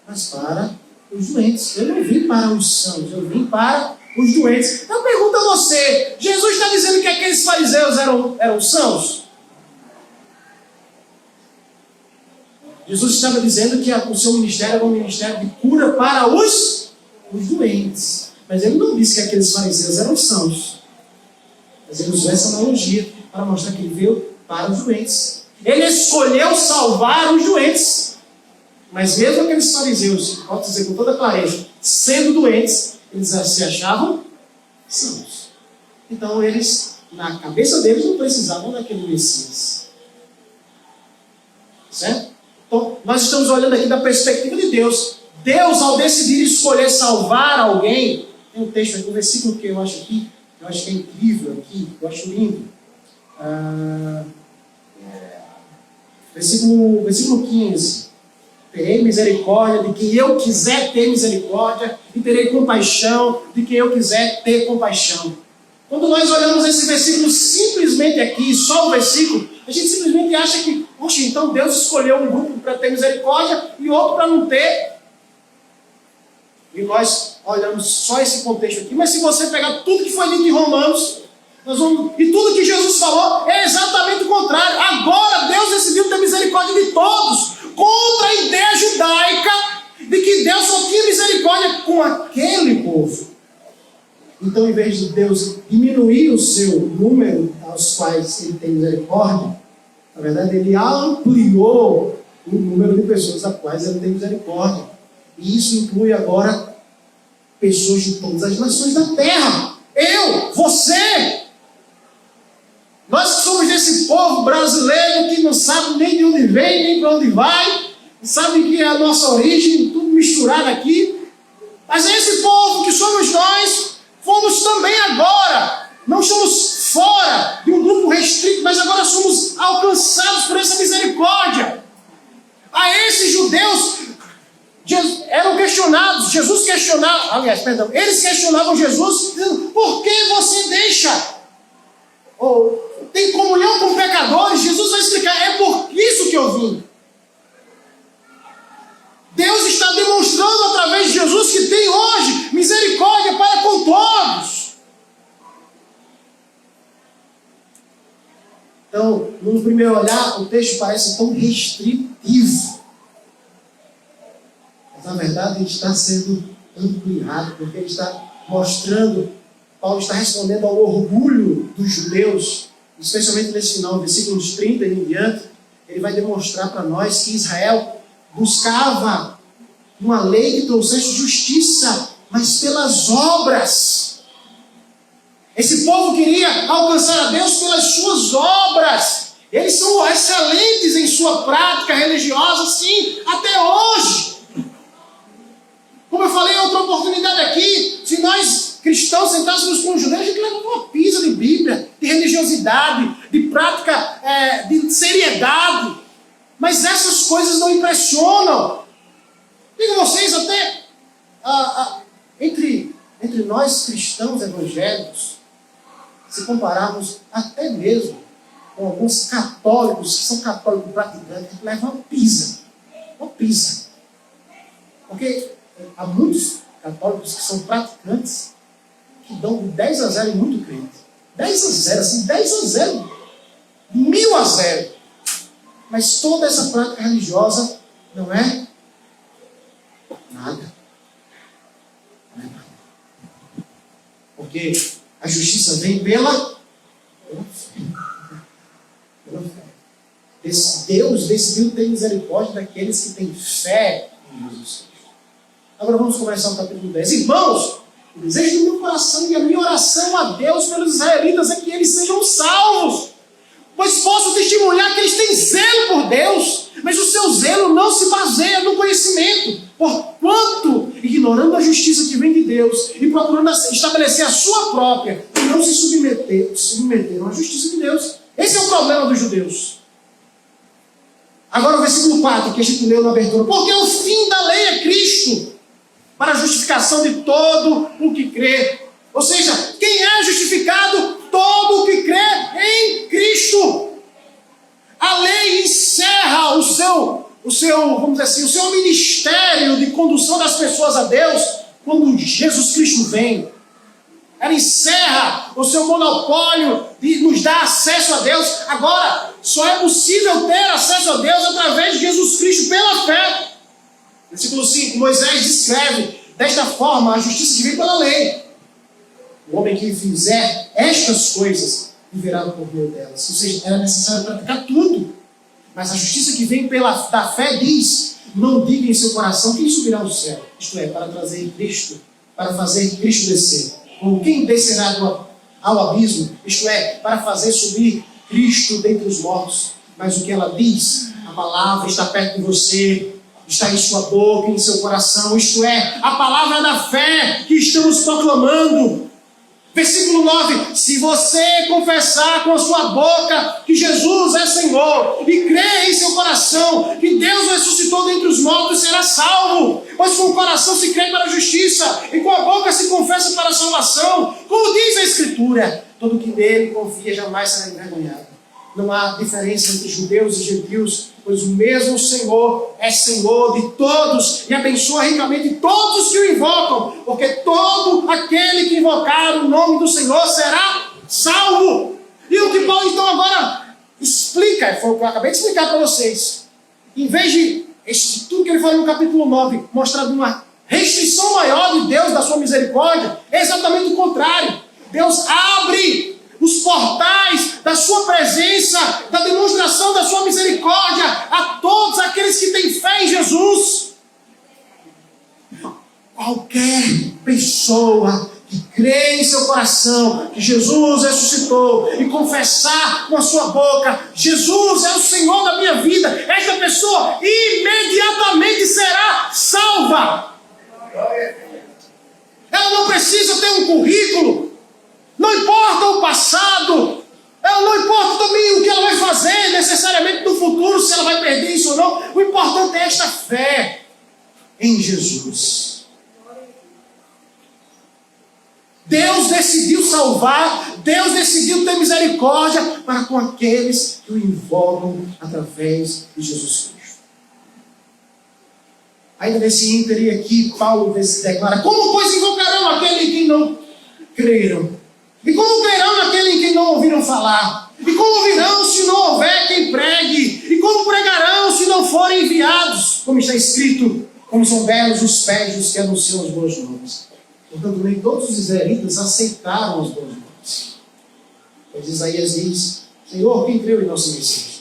mas para os doentes. Eu não vim para os sãos, eu vim para os doentes. Então pergunta a você, Jesus está dizendo que aqueles fariseus eram sãos? Jesus estava dizendo que o seu ministério era um ministério de cura para os doentes. Mas ele não disse que aqueles fariseus eram sãos. Mas ele usou essa analogia para mostrar que ele veio para os doentes. Ele escolheu salvar os doentes. Mas mesmo aqueles fariseus, pode dizer com toda clareza, sendo doentes, eles se achavam sãos. Então eles, na cabeça deles, não precisavam daquele Messias. Certo? Então, nós estamos olhando aqui da perspectiva de Deus. Deus, ao decidir escolher salvar alguém, tem um texto aqui, um versículo que eu acho aqui, eu acho que é incrível aqui, eu acho lindo. Versículo 15. Terei misericórdia de quem eu quiser ter misericórdia, e terei compaixão de quem eu quiser ter compaixão. Quando nós olhamos esse versículo simplesmente aqui, só o versículo, a gente simplesmente acha que, poxa, então Deus escolheu um grupo para ter misericórdia e outro para não ter. E nós olhamos só esse contexto aqui, mas se você pegar tudo que foi dito em Romanos, e tudo que Jesus falou é exatamente o contrário. Agora Deus decidiu ter misericórdia de todos, contra a ideia judaica de que Deus só tinha misericórdia com aquele povo. Então, em vez de Deus diminuir o seu número aos quais ele tem misericórdia, na verdade ele ampliou o número de pessoas às quais ele tem misericórdia. E isso inclui agora pessoas de todas as nações da terra. Eu, você. Nós que somos desse povo brasileiro que não sabe nem de onde vem, nem para onde vai, sabe que é a nossa origem, tudo misturado aqui. Mas esse povo que somos nós, fomos também agora. Não estamos fora de um grupo restrito, mas agora somos alcançados por essa misericórdia. A esses judeus eram questionados, eles questionavam Jesus, dizendo: por que você deixa? Ou tem comunhão com pecadores? Jesus vai explicar: é por isso que eu vim. Deus está demonstrando através de Jesus que tem hoje misericórdia para com todos. Então, no primeiro olhar, o texto parece tão restritivo. Mas, na verdade, ele está sendo ampliado, porque ele está mostrando, Paulo está respondendo ao orgulho dos judeus, especialmente nesse final, versículos 30 e em diante. Ele vai demonstrar para nós que Israel buscava uma lei que trouxesse justiça, mas pelas obras. Esse povo queria alcançar a Deus pelas suas obras. Eles são excelentes em sua prática religiosa, sim, até hoje. Como eu falei em outra oportunidade aqui, se nós cristãos sentássemos com os judeus, a gente levava uma pisa de Bíblia, de religiosidade, de prática, de seriedade. Mas essas coisas não impressionam. Digo vocês, até entre nós cristãos evangélicos, se compararmos até mesmo com alguns católicos, que são católicos praticantes, a gente leva uma pisa. Uma pisa. Porque há muitos católicos que são praticantes que dão de 10 a 0 em muito crente. 10 a 0, assim, 10 a 0. 1000 a 0. Mas toda essa prática religiosa não é nada. Não é nada. Porque a justiça vem pela fé. Pela fé. Deus decidiu ter misericórdia daqueles que têm fé em Jesus Cristo. Agora vamos começar o capítulo 10. Irmãos, o desejo do meu coração e a minha oração a Deus pelos israelitas é que eles sejam salvos. Pois posso testemunhar que eles têm zelo por Deus, mas o seu zelo não se baseia no conhecimento. Porquanto, ignorando a justiça que vem de Deus e procurando estabelecer a sua própria, e não se submeteram à justiça de Deus. Esse é o problema dos judeus. Agora o versículo 4, que a gente leu na abertura. Porque o fim da lei é Cristo, para a justificação de todo o que crê. Ou seja, quem é justificado? Todo o que crê em Cristo. A lei encerra o seu, vamos dizer assim, o seu ministério de condução das pessoas a Deus quando Jesus Cristo vem. Ela encerra o seu monopólio de nos dar acesso a Deus. Agora, só é possível ter acesso a Deus através de Jesus Cristo pela fé. Versículo 5, Moisés descreve desta forma a justiça que vem pela lei. O homem que fizer estas coisas viverá por meio delas. Ou seja, era necessário praticar tudo. Mas a justiça que vem da fé diz: não diga em seu coração quem subirá ao céu. Isto é, para trazer Cristo, para fazer Cristo descer. Ou quem descerá ao abismo. Isto é, para fazer subir Cristo dentre os mortos. Mas o que ela diz, a palavra está perto de você, está em sua boca, em seu coração. Isto é, a palavra da fé que estamos proclamando. Versículo 9, se você confessar com a sua boca que Jesus é Senhor e crer em seu coração que Deus o ressuscitou dentre os mortos, será salvo. Pois com o coração se crê para a justiça e com a boca se confessa para a salvação. Como diz a Escritura, todo que nele confia jamais será envergonhado. Não há diferença entre judeus e gentios, pois o mesmo Senhor é Senhor de todos e abençoa ricamente todos que o invocam, porque todo aquele que invocar o nome do Senhor será salvo. E o que Paulo então agora explica, foi o que eu acabei de explicar para vocês, em vez de tudo que ele falou no capítulo 9, mostrar uma restrição maior de Deus, da sua misericórdia, é exatamente o contrário. Deus abre os portais da sua presença, da demonstração da sua misericórdia a todos aqueles que têm fé em Jesus. Qualquer pessoa que crê em seu coração que Jesus ressuscitou e confessar com a sua boca: Jesus é o Senhor da minha vida, esta pessoa imediatamente será salva. Ela não precisa ter um currículo. Não importa o passado, não importa também o que ela vai fazer necessariamente no futuro, se ela vai perder isso ou não. O importante é esta fé em Jesus. Deus decidiu salvar, Deus decidiu ter misericórdia para com aqueles que o invocam através de Jesus Cristo. Ainda nesse ínterim aqui, Paulo declara: como pois invocarão aquele em quem não creram? E como verão naquele em quem não ouviram falar? E como ouvirão se não houver quem pregue? E como pregarão se não forem enviados? Como está escrito: como são belos os pés dos que anunciam as boas novas. Portanto, nem todos os israelitas aceitaram as boas novas. Pois Isaías diz: Senhor, quem creu em nossa mensagem?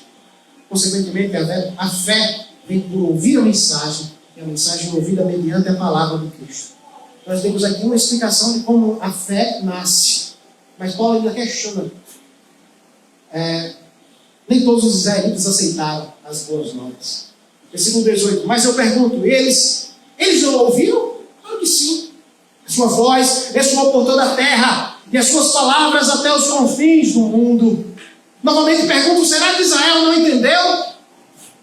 Consequentemente, a fé vem por ouvir a mensagem, E a mensagem ouvida mediante a palavra de Cristo. Nós temos aqui uma explicação de como a fé nasce. Mas Paulo ainda questiona. Nem todos os israelitas aceitaram as boas novas. Versículo 18. Mas eu pergunto, eles não ouviram? Claro que sim. A sua voz ressoou por toda a terra, e as suas palavras até os confins do mundo. Novamente pergunto, será que Israel não entendeu?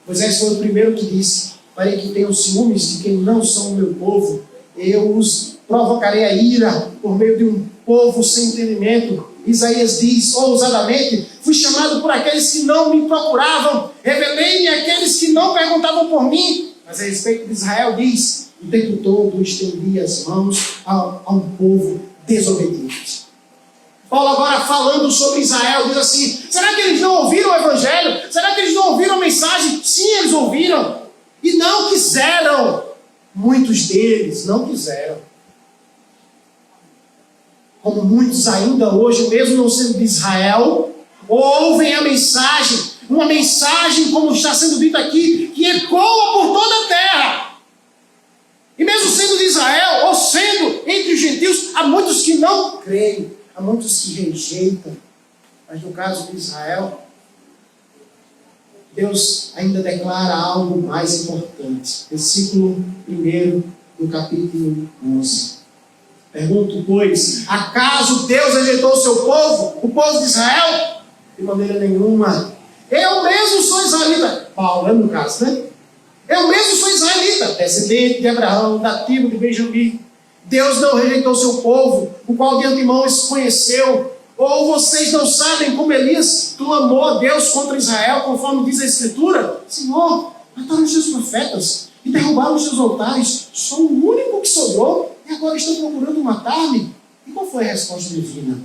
Moisés foi o primeiro que disse: farei que tenham ciúmes de quem não são o meu povo. Eu os provocarei a ira por meio de um povo sem entendimento. Isaías diz ousadamente: fui chamado por aqueles que não me procuravam, revelei-me àqueles que não perguntavam por mim. Mas a respeito de Israel diz: o tempo todo estendi as mãos a um povo desobediente. Paulo agora falando sobre Israel diz assim: será que eles não ouviram o evangelho? Será que eles não ouviram a mensagem? Sim, eles ouviram e não quiseram. Muitos deles não quiseram. Como muitos ainda hoje, mesmo não sendo de Israel, ouvem a mensagem, uma mensagem, como está sendo dito aqui, que ecoa por toda a terra. E mesmo sendo de Israel, ou sendo entre os gentios, há muitos que não creem, há muitos que rejeitam. Mas no caso de Israel, Deus ainda declara algo mais importante. Versículo 1 do capítulo 11. Pergunto, pois, acaso Deus rejeitou o seu povo, o povo de Israel? De maneira nenhuma. Eu mesmo sou israelita. Paulo, no caso, né? Eu mesmo sou israelita, descendente de Abraão, da tribo de Benjamim. Deus não rejeitou o seu povo, o qual de antemão os conheceu. Ou vocês não sabem como Elias clamou a Deus contra Israel, conforme diz a Escritura? Senhor, mataram os seus profetas e derrubaram os seus altares. Sou o único que sobrou e agora estão procurando matar-me. E qual foi a resposta divina?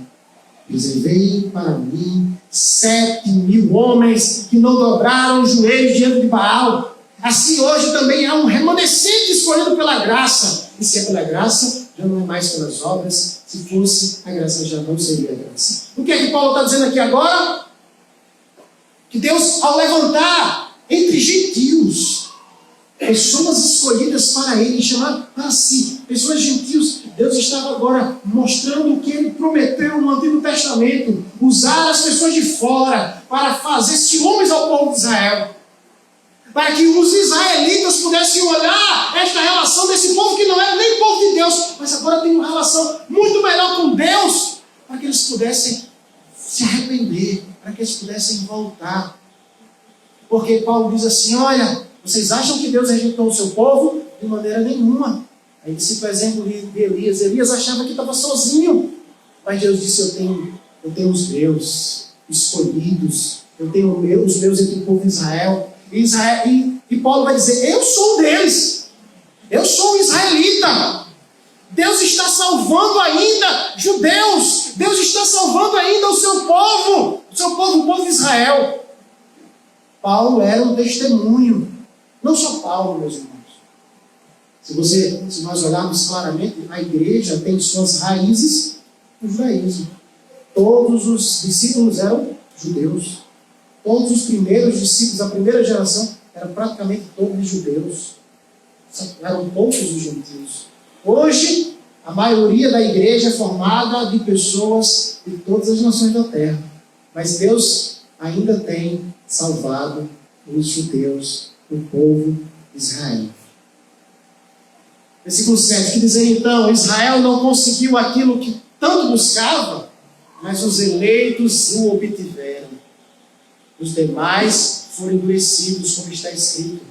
Reservei para mim 7.000 homens que não dobraram os joelhos diante de Baal. Assim hoje também há um remanescente escolhido pela graça. E se é pela graça, já não é mais pelas obras. Se fosse, a graça já não seria graça. O que é que Paulo está dizendo aqui agora? Que Deus, ao levantar entre gentios, pessoas escolhidas para ele, chamar para si, pessoas gentios, Deus estava agora mostrando o que ele prometeu no Antigo Testamento, usar as pessoas de fora para fazer ciúmes ao povo de Israel. Para que os israelitas pudessem olhar esta relação desse povo que não era nem povo de Deus, mas agora tem uma relação muito melhor com Deus, para que eles pudessem se arrepender, para que eles pudessem voltar. Porque Paulo diz assim: olha, vocês acham que Deus rejeitou o seu povo? De maneira nenhuma. Aí cita o exemplo de Elias. Elias achava que estava sozinho, mas Deus disse: eu tenho os meus escolhidos, eu tenho os meus entre o povo de Israel. E Paulo vai dizer: eu sou um deles, eu sou um israelita. Deus está salvando ainda judeus, Deus está salvando ainda o seu povo, o povo de Israel. Paulo era um testemunho, não só Paulo, meus irmãos. Se nós olharmos claramente, a igreja tem suas raízes no judaísmo. Todos os discípulos eram judeus. Todos os primeiros discípulos, a primeira geração, eram praticamente todos judeus. Eram poucos os gentios. Hoje, a maioria da igreja é formada de pessoas de todas as nações da terra. Mas Deus ainda tem salvado os judeus, o povo de Israel. Versículo 7, que diz então: Israel não conseguiu aquilo que tanto buscava, mas os eleitos o obtiveram. Os demais foram endurecidos, como está escrito.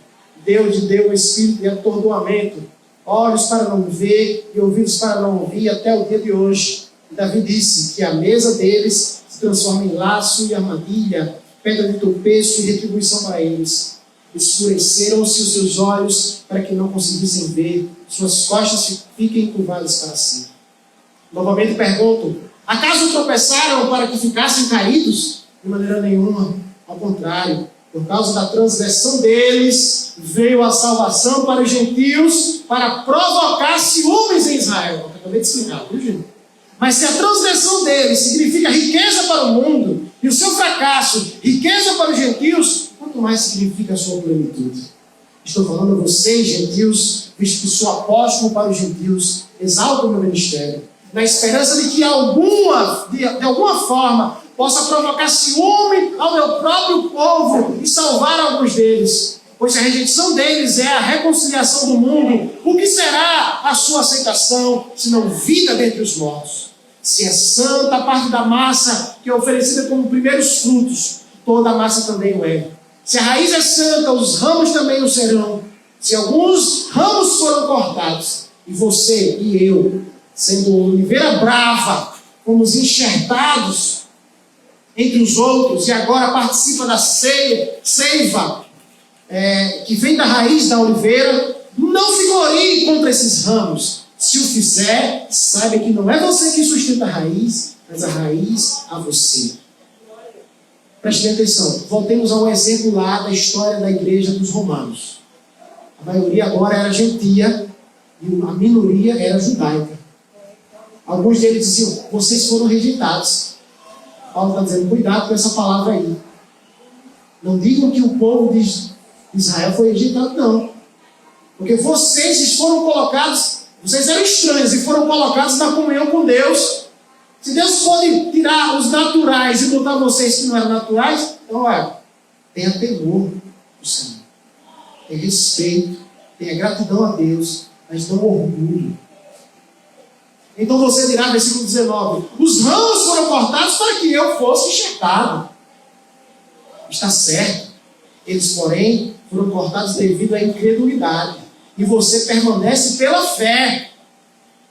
Deus lhe deu um espírito de atordoamento, olhos para não ver e ouvidos para não ouvir, até o dia de hoje. E Davi disse que a mesa deles se transforma em laço e armadilha, pedra de tropeço e retribuição para eles. Escureceram-se os seus olhos para que não conseguissem ver, suas costas fiquem curvadas para si. Novamente pergunto: acaso tropeçaram para que ficassem caídos? De maneira nenhuma. Ao contrário, por causa da transgressão deles, veio a salvação para os gentios, para provocar ciúmes em Israel. Eu acabei de explicar, viu, gente? Mas se a transgressão deles significa riqueza para o mundo, e o seu fracasso, riqueza para os gentios, quanto mais significa a sua plenitude. Estou falando a vocês, gentios, visto que sou apóstolo para os gentios, exalto o meu ministério, na esperança de que de alguma forma possa provocar ciúme ao meu próprio povo e salvar alguns deles. Pois se a rejeição deles é a reconciliação do mundo, o que será a sua aceitação, senão vida dentre os mortos? Se é santa a parte da massa que é oferecida como primeiros frutos, toda a massa também o é. Se a raiz é santa, os ramos também o serão. Se alguns ramos foram cortados, e você e eu, sendo oliveira brava, fomos enxertados entre os outros, e agora participa da seiva que vem da raiz da oliveira, não se glorie contra esses ramos. Se o fizer, saiba que não é você que sustenta a raiz, mas a raiz a você. Preste atenção, voltemos a um exemplo lá da história da igreja dos romanos. A maioria agora era gentia e a minoria era judaica. Alguns deles diziam, vocês foram rejeitados. Paulo está dizendo, cuidado com essa palavra aí. Não digam que o povo de Israel foi rejeitado, não. Porque vocês foram colocados, vocês eram estranhos e foram colocados na comunhão com Deus. Se Deus pode tirar os naturais e botar vocês que não eram naturais, então, olha, tenha temor do Senhor. Tenha respeito, tenha gratidão a Deus, mas não orgulho. Então você dirá, versículo 19, os ramos foram cortados para que eu fosse enxertado. Está certo. Eles, porém, foram cortados devido à incredulidade. E você permanece pela fé.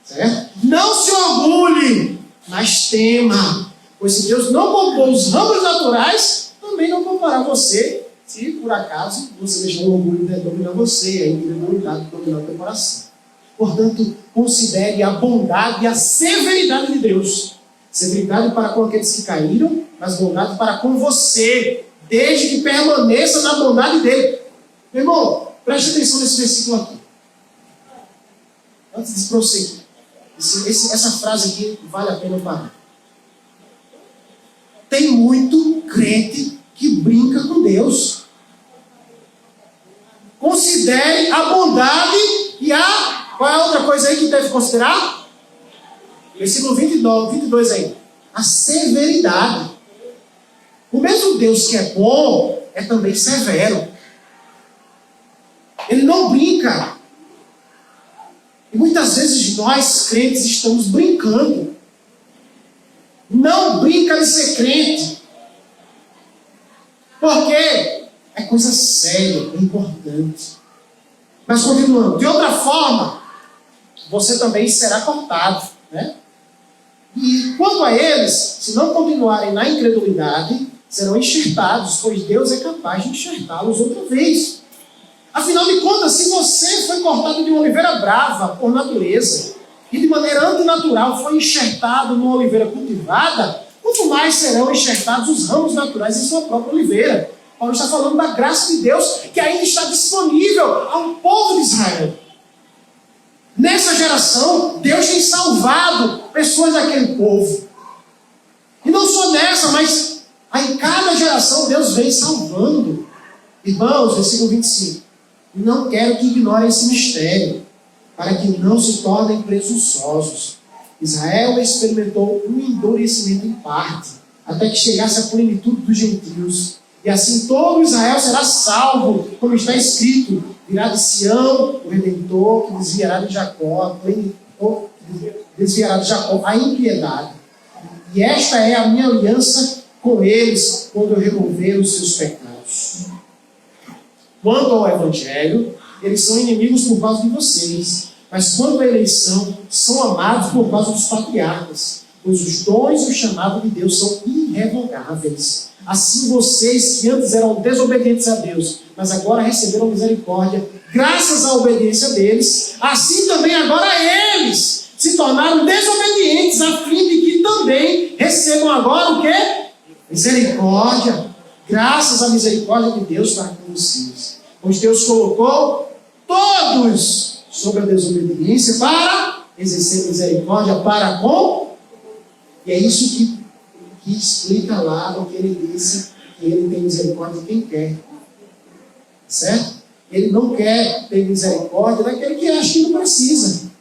Certo? Não se orgulhe, mas tema. Pois se Deus não poupou os ramos naturais, também não poupará você, se por acaso você deixar o orgulho dominar você, a incredulidade dominar o teu coração. Portanto, considere a bondade e a severidade de Deus. Severidade para com aqueles que caíram, mas bondade para com você, desde que permaneça na bondade dele. Meu irmão, preste atenção nesse versículo aqui. Antes de prosseguir, essa frase aqui vale a pena parar. Tem muito crente que brinca com Deus. Considere a bondade e a... Qual é a outra coisa aí que deve considerar? Versículo 22 aí. A severidade. O mesmo Deus que é bom é também severo. Ele não brinca. E muitas vezes nós, crentes, estamos brincando. Não brinca de ser crente. Porque é coisa séria, é importante. Mas continuando. De outra forma, você também será cortado, né? E quanto a eles, se não continuarem na incredulidade, serão enxertados, pois Deus é capaz de enxertá-los outra vez. Afinal de contas, se você foi cortado de uma oliveira brava por natureza e de maneira antinatural foi enxertado numa oliveira cultivada, quanto mais serão enxertados os ramos naturais em sua própria oliveira. Paulo está falando da graça de Deus que ainda está disponível ao povo de Israel. Nessa geração, Deus tem salvado pessoas daquele povo. E não só nessa, mas em cada geração Deus vem salvando. Irmãos, versículo 25. Não quero que ignorem esse mistério, para que não se tornem presunçosos. Israel experimentou um endurecimento em parte, até que chegasse a plenitude dos gentios. E assim todo Israel será salvo, como está escrito: virá de Sião o Redentor, que desviará de Jacó a impiedade. E esta é a minha aliança com eles, quando eu remover os seus pecados. Quanto ao Evangelho, eles são inimigos por causa de vocês, mas quanto à eleição, são amados por causa dos patriarcas, pois os dons e o chamado de Deus são irrevogáveis. Assim vocês, que antes eram desobedientes a Deus, mas agora receberam misericórdia, graças à obediência deles, assim também agora eles se tornaram desobedientes, a fim de que também recebam agora o quê? Misericórdia. Graças à misericórdia de Deus para com vocês. Pois Deus colocou todos sobre a desobediência para exercer misericórdia para com... E é isso que explica lá o que ele disse, que ele tem misericórdia de quem quer. Certo? Ele não quer ter misericórdia daquele que acha que não precisa.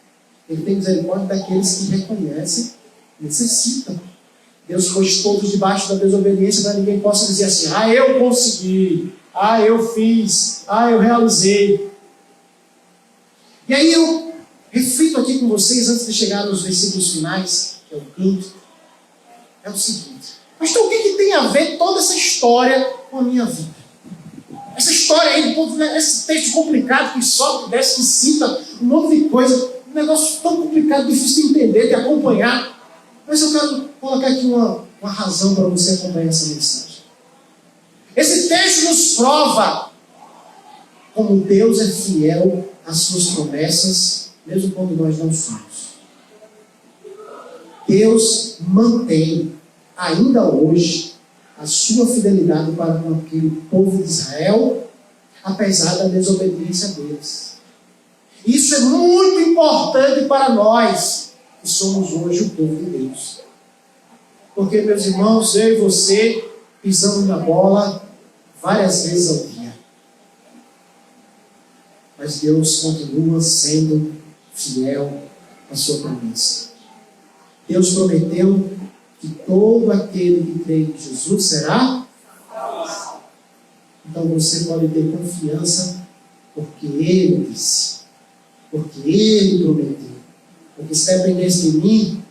Ele tem misericórdia daqueles que reconhecem, necessitam. Deus pôs todos debaixo da desobediência para ninguém possa dizer assim: ah, eu consegui, ah, eu fiz, ah, eu realizei. E aí eu reflito aqui com vocês, antes de chegar nos versículos finais, que é o quinto, é o seguinte: mas então o que tem a ver toda essa história com a minha vida? Essa história aí, esse texto complicado que sobe, que desce, que cita um monte de coisa, um negócio tão complicado, difícil de entender, de acompanhar. Mas eu quero colocar aqui uma razão para você acompanhar essa mensagem. Esse texto nos prova como Deus é fiel às suas promessas, mesmo quando nós não somos. Deus mantém, ainda hoje, a sua fidelidade para com aquele povo de Israel, apesar da desobediência deles. Isso é muito importante para nós, que somos hoje o povo de Deus. Porque, meus irmãos, eu e você pisamos na bola várias vezes ao dia. Mas Deus continua sendo fiel à sua promessa. Deus prometeu que todo aquele que crê em Jesus será salvo. Então você pode ter confiança, porque Ele disse, porque Ele prometeu. Porque se dependesse de mim,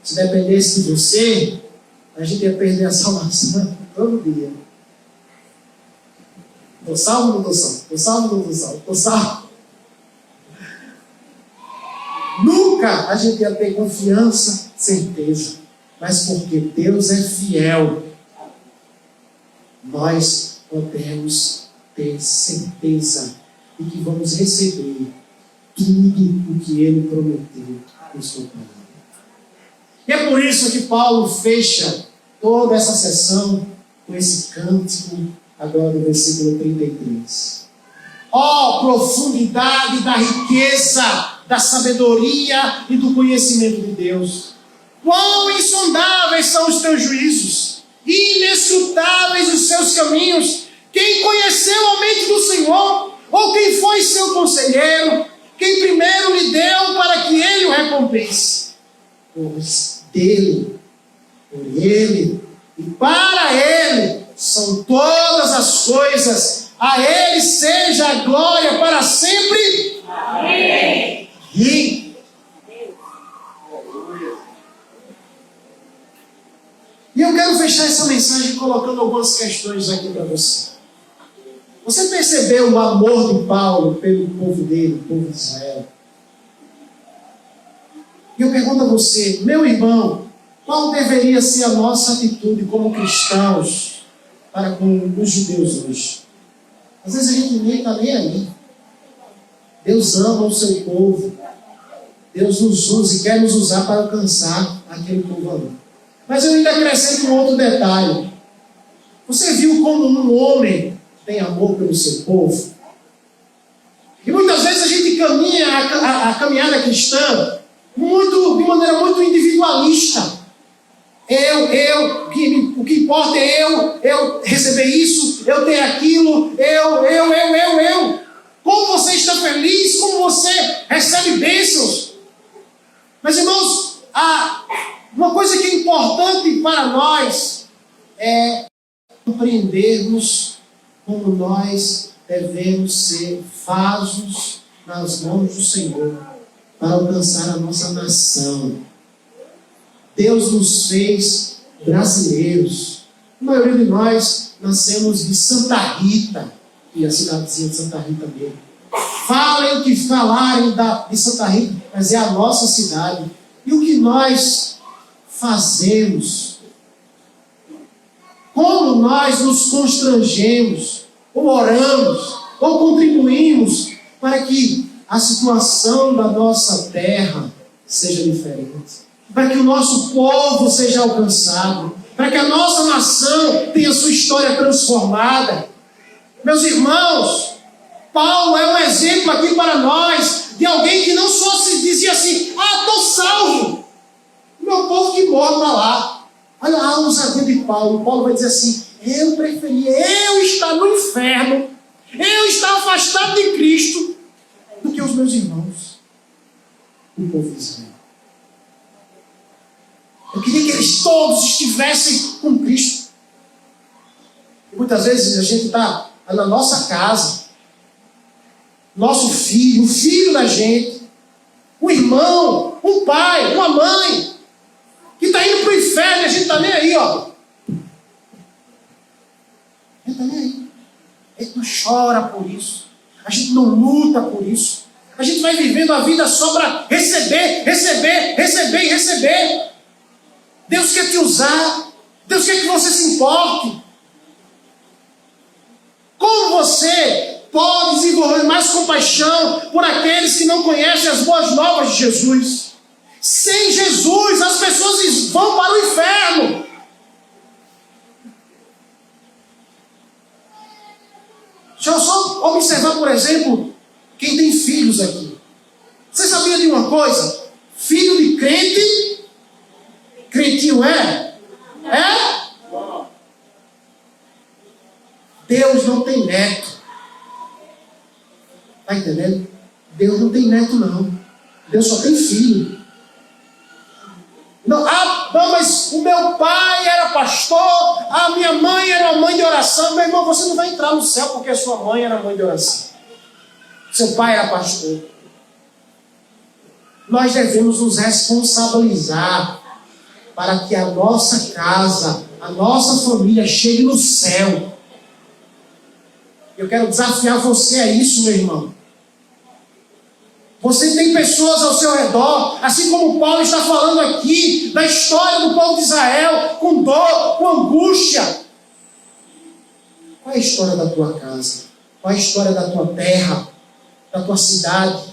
se dependesse de você, a gente ia perder a salvação todo dia. Estou salvo ou não estou salvo? Estou salvo ou não estou salvo? Estou salvo. Nunca a gente ia ter confiança, certeza. Mas porque Deus é fiel, nós podemos ter certeza de que vamos receber tudo o que Ele prometeu em sua palavra. E é por isso que Paulo fecha toda essa sessão com esse cântico, agora no versículo 33. Ó, profundidade da riqueza, da sabedoria e do conhecimento de Deus! Quão insondáveis são os teus juízos, e inescrutáveis os seus caminhos! Quem conheceu a mente do Senhor? Ou quem foi seu conselheiro? Quem primeiro lhe deu para que ele o recompense? Pois dele, por ele e para ele são todas as coisas. A ele seja a glória para sempre. Amém. E eu quero fechar essa mensagem colocando algumas questões aqui para você. Você percebeu o amor de Paulo pelo povo dele, o povo de Israel? E eu pergunto a você, meu irmão, qual deveria ser a nossa atitude como cristãos para com os judeus hoje? Às vezes a gente nem está nem aí. Deus ama o seu povo. Deus nos usa e quer nos usar para alcançar aquele povo ali. Mas eu ainda acrescento um outro detalhe. Você viu como um homem tem amor pelo seu povo? E muitas vezes a gente caminha a caminhada cristã de maneira muito individualista. O que importa é eu receber isso, eu ter aquilo, eu. Como você está feliz, como você recebe bênçãos. Mas, irmãos, uma coisa que é importante para nós é compreendermos como nós devemos ser vasos nas mãos do Senhor para alcançar a nossa nação. Deus nos fez brasileiros. A maioria de nós nascemos de Santa Rita, e a cidadezinha de Santa Rita mesmo. Falem o que falarem de Santa Rita, mas é a nossa cidade. E o que nós fazemos? Como nós nos constrangemos, ou oramos, ou contribuímos para que a situação da nossa terra seja diferente, para que o nosso povo seja alcançado, para que a nossa nação tenha sua história transformada. Meus irmãos, Paulo é um exemplo aqui para nós de alguém que não só se dizia assim: estou salvo, meu povo que morre para lá. Olha a ousadia de Paulo. Paulo vai dizer assim: eu preferia eu estar no inferno, Eu estava afastado de Cristo do que os meus irmãos, o povo de Israel. Eu queria que eles todos estivessem com Cristo. E muitas vezes a gente está na nossa casa, nosso filho, o filho da gente, um irmão, um pai, uma mãe, que está indo para o inferno e a gente está nem aí, ó. A gente está nem aí. A gente não chora por isso. A gente não luta por isso. A gente vai vivendo a vida só para receber, receber, receber e receber. Deus quer te usar. Deus quer que você se importe. Como você pode desenvolver mais compaixão por aqueles que não conhecem as boas novas de Jesus? Sem Jesus, as pessoas vão para o inferno. Deixa eu só observar, por exemplo, quem tem filhos aqui. Você sabia de uma coisa? Filho de crente, crentinho é? É? Deus não tem neto. Está entendendo? Deus não tem neto, não. Deus só tem filho. Não, mas o meu pai era pastor, a minha mãe era mãe de oração. Meu irmão, você não vai entrar no céu porque a sua mãe era mãe de oração. Seu pai era pastor. Nós devemos nos responsabilizar para que a nossa casa, a nossa família chegue no céu. Eu quero desafiar você a isso, meu irmão. Você tem pessoas ao seu redor, assim como Paulo está falando aqui, da história do povo de Israel, com dor, com angústia. Qual é a história da tua casa? Qual é a história da tua terra, da tua cidade?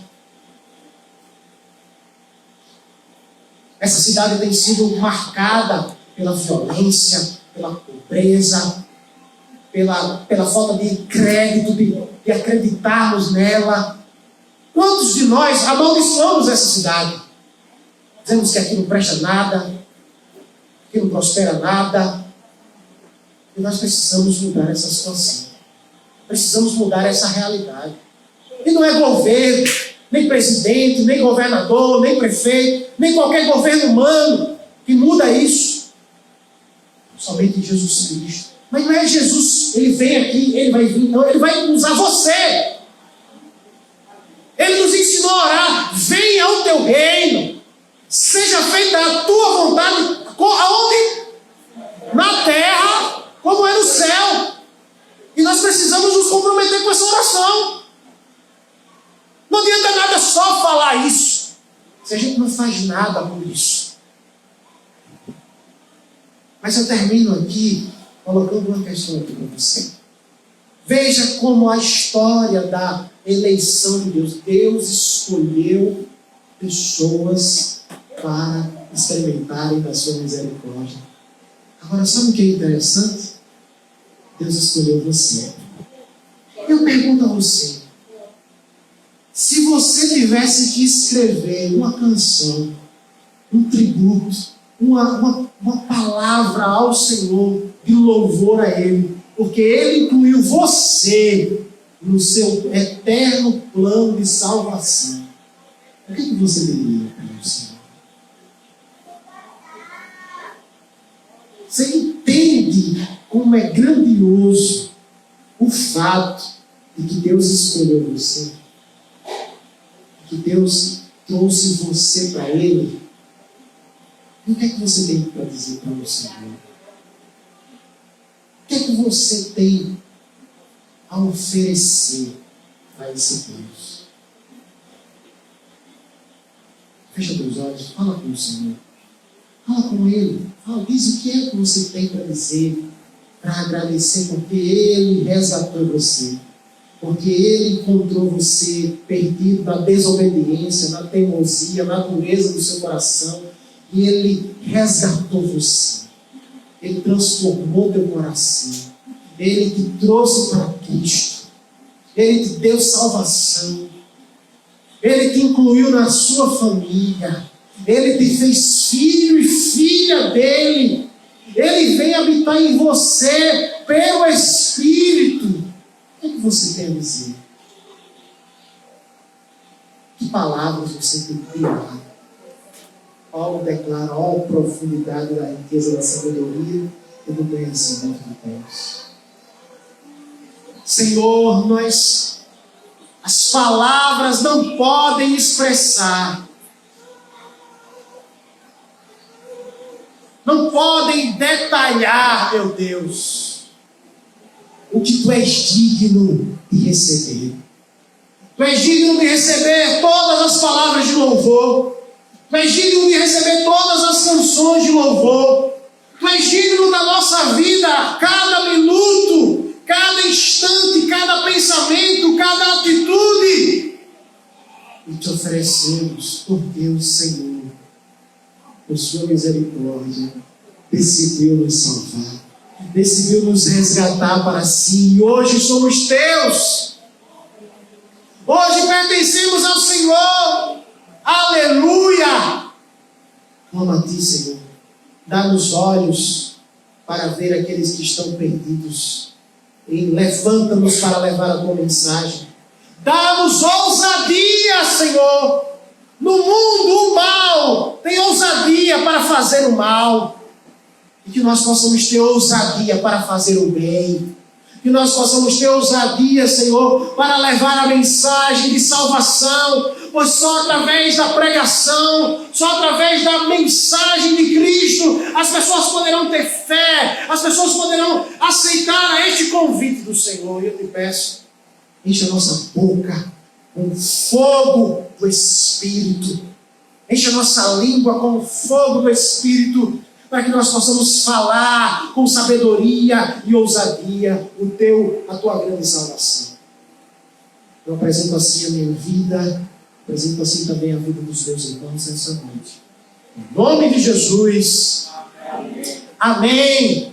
Essa cidade tem sido marcada pela violência, pela pobreza, pela falta de crédito, de acreditarmos nela. Quantos de nós amaldiçoamos essa cidade? Dizemos que aqui não presta nada, que não prospera nada. E nós precisamos mudar essa situação. Precisamos mudar essa realidade. E não é governo, nem presidente, nem governador, nem prefeito, nem qualquer governo humano que muda isso. Somente Jesus Cristo. Mas não é Jesus, ele vem aqui, ele vai vir, não, ele vai usar você. Ele nos ensinou a orar: venha o teu reino, seja feita a tua vontade, aonde? Na terra, como é no céu. E nós precisamos nos comprometer com essa oração. Não adianta nada só falar isso, se a gente não faz nada por isso. Mas eu termino aqui colocando uma questão aqui para você. Veja como a história da eleição de Deus. Deus escolheu pessoas para experimentarem da sua misericórdia. Agora, sabe o que é interessante? Deus escolheu você. Eu pergunto a você: se você tivesse que escrever uma canção, um tributo, uma palavra ao Senhor de louvor a Ele, porque Ele incluiu você no seu eterno plano de salvação, o que você diria para o Senhor? Você entende como é grandioso o fato de que Deus escolheu você? Que Deus trouxe você para Ele? E o que é que você tem para dizer para o Senhor? O que é que você tem a oferecer a esse Deus? Fecha teus olhos, fala com o Senhor. Fala com Ele. Diz o que é que você tem para dizer, para agradecer, porque Ele resgatou você. Porque Ele encontrou você perdido na desobediência, na teimosia, na dureza do seu coração. E Ele resgatou você. Ele transformou teu coração. Ele te trouxe para Cristo. Ele te deu salvação. Ele te incluiu na sua família. Ele te fez filho e filha dele. Ele vem habitar em você pelo Espírito. O que que você tem a dizer? Que palavras você tem criado? Paulo declara, ó profundidade da riqueza da sabedoria e do conhecimento de Deus. Senhor, as palavras não podem expressar, não podem detalhar, meu Deus, o que Tu és digno de receber. Tu és digno de receber todas as palavras de louvor. Tu és digno de receber todas as canções de louvor. Tu és digno da nossa vida, cada minuto, cada instante, cada pensamento, cada atitude. E te oferecemos, por Deus, Senhor, por sua misericórdia, decidiu nos salvar, decidiu nos resgatar para si. E hoje somos teus. Hoje pertencemos ao Senhor. Aleluia! Clamo a Ti, Senhor. Dá-nos olhos para ver aqueles que estão perdidos. E levanta-nos para levar a Tua mensagem. Dá-nos ousadia, Senhor. No mundo, o mal tem ousadia para fazer o mal. E que nós possamos ter ousadia para fazer o bem. Que nós possamos ter ousadia, Senhor, para levar a mensagem de salvação, pois só através da pregação, só através da mensagem de Cristo, as pessoas poderão ter fé, as pessoas poderão aceitar este convite do Senhor. E eu te peço, enche a nossa boca com fogo do Espírito, enche a nossa língua com fogo do Espírito, para que nós possamos falar com sabedoria e ousadia a Tua grande salvação. Eu apresento assim a minha vida, apresento assim também a vida dos meus irmãos nessa noite. Em nome de Jesus. Amém. Amém.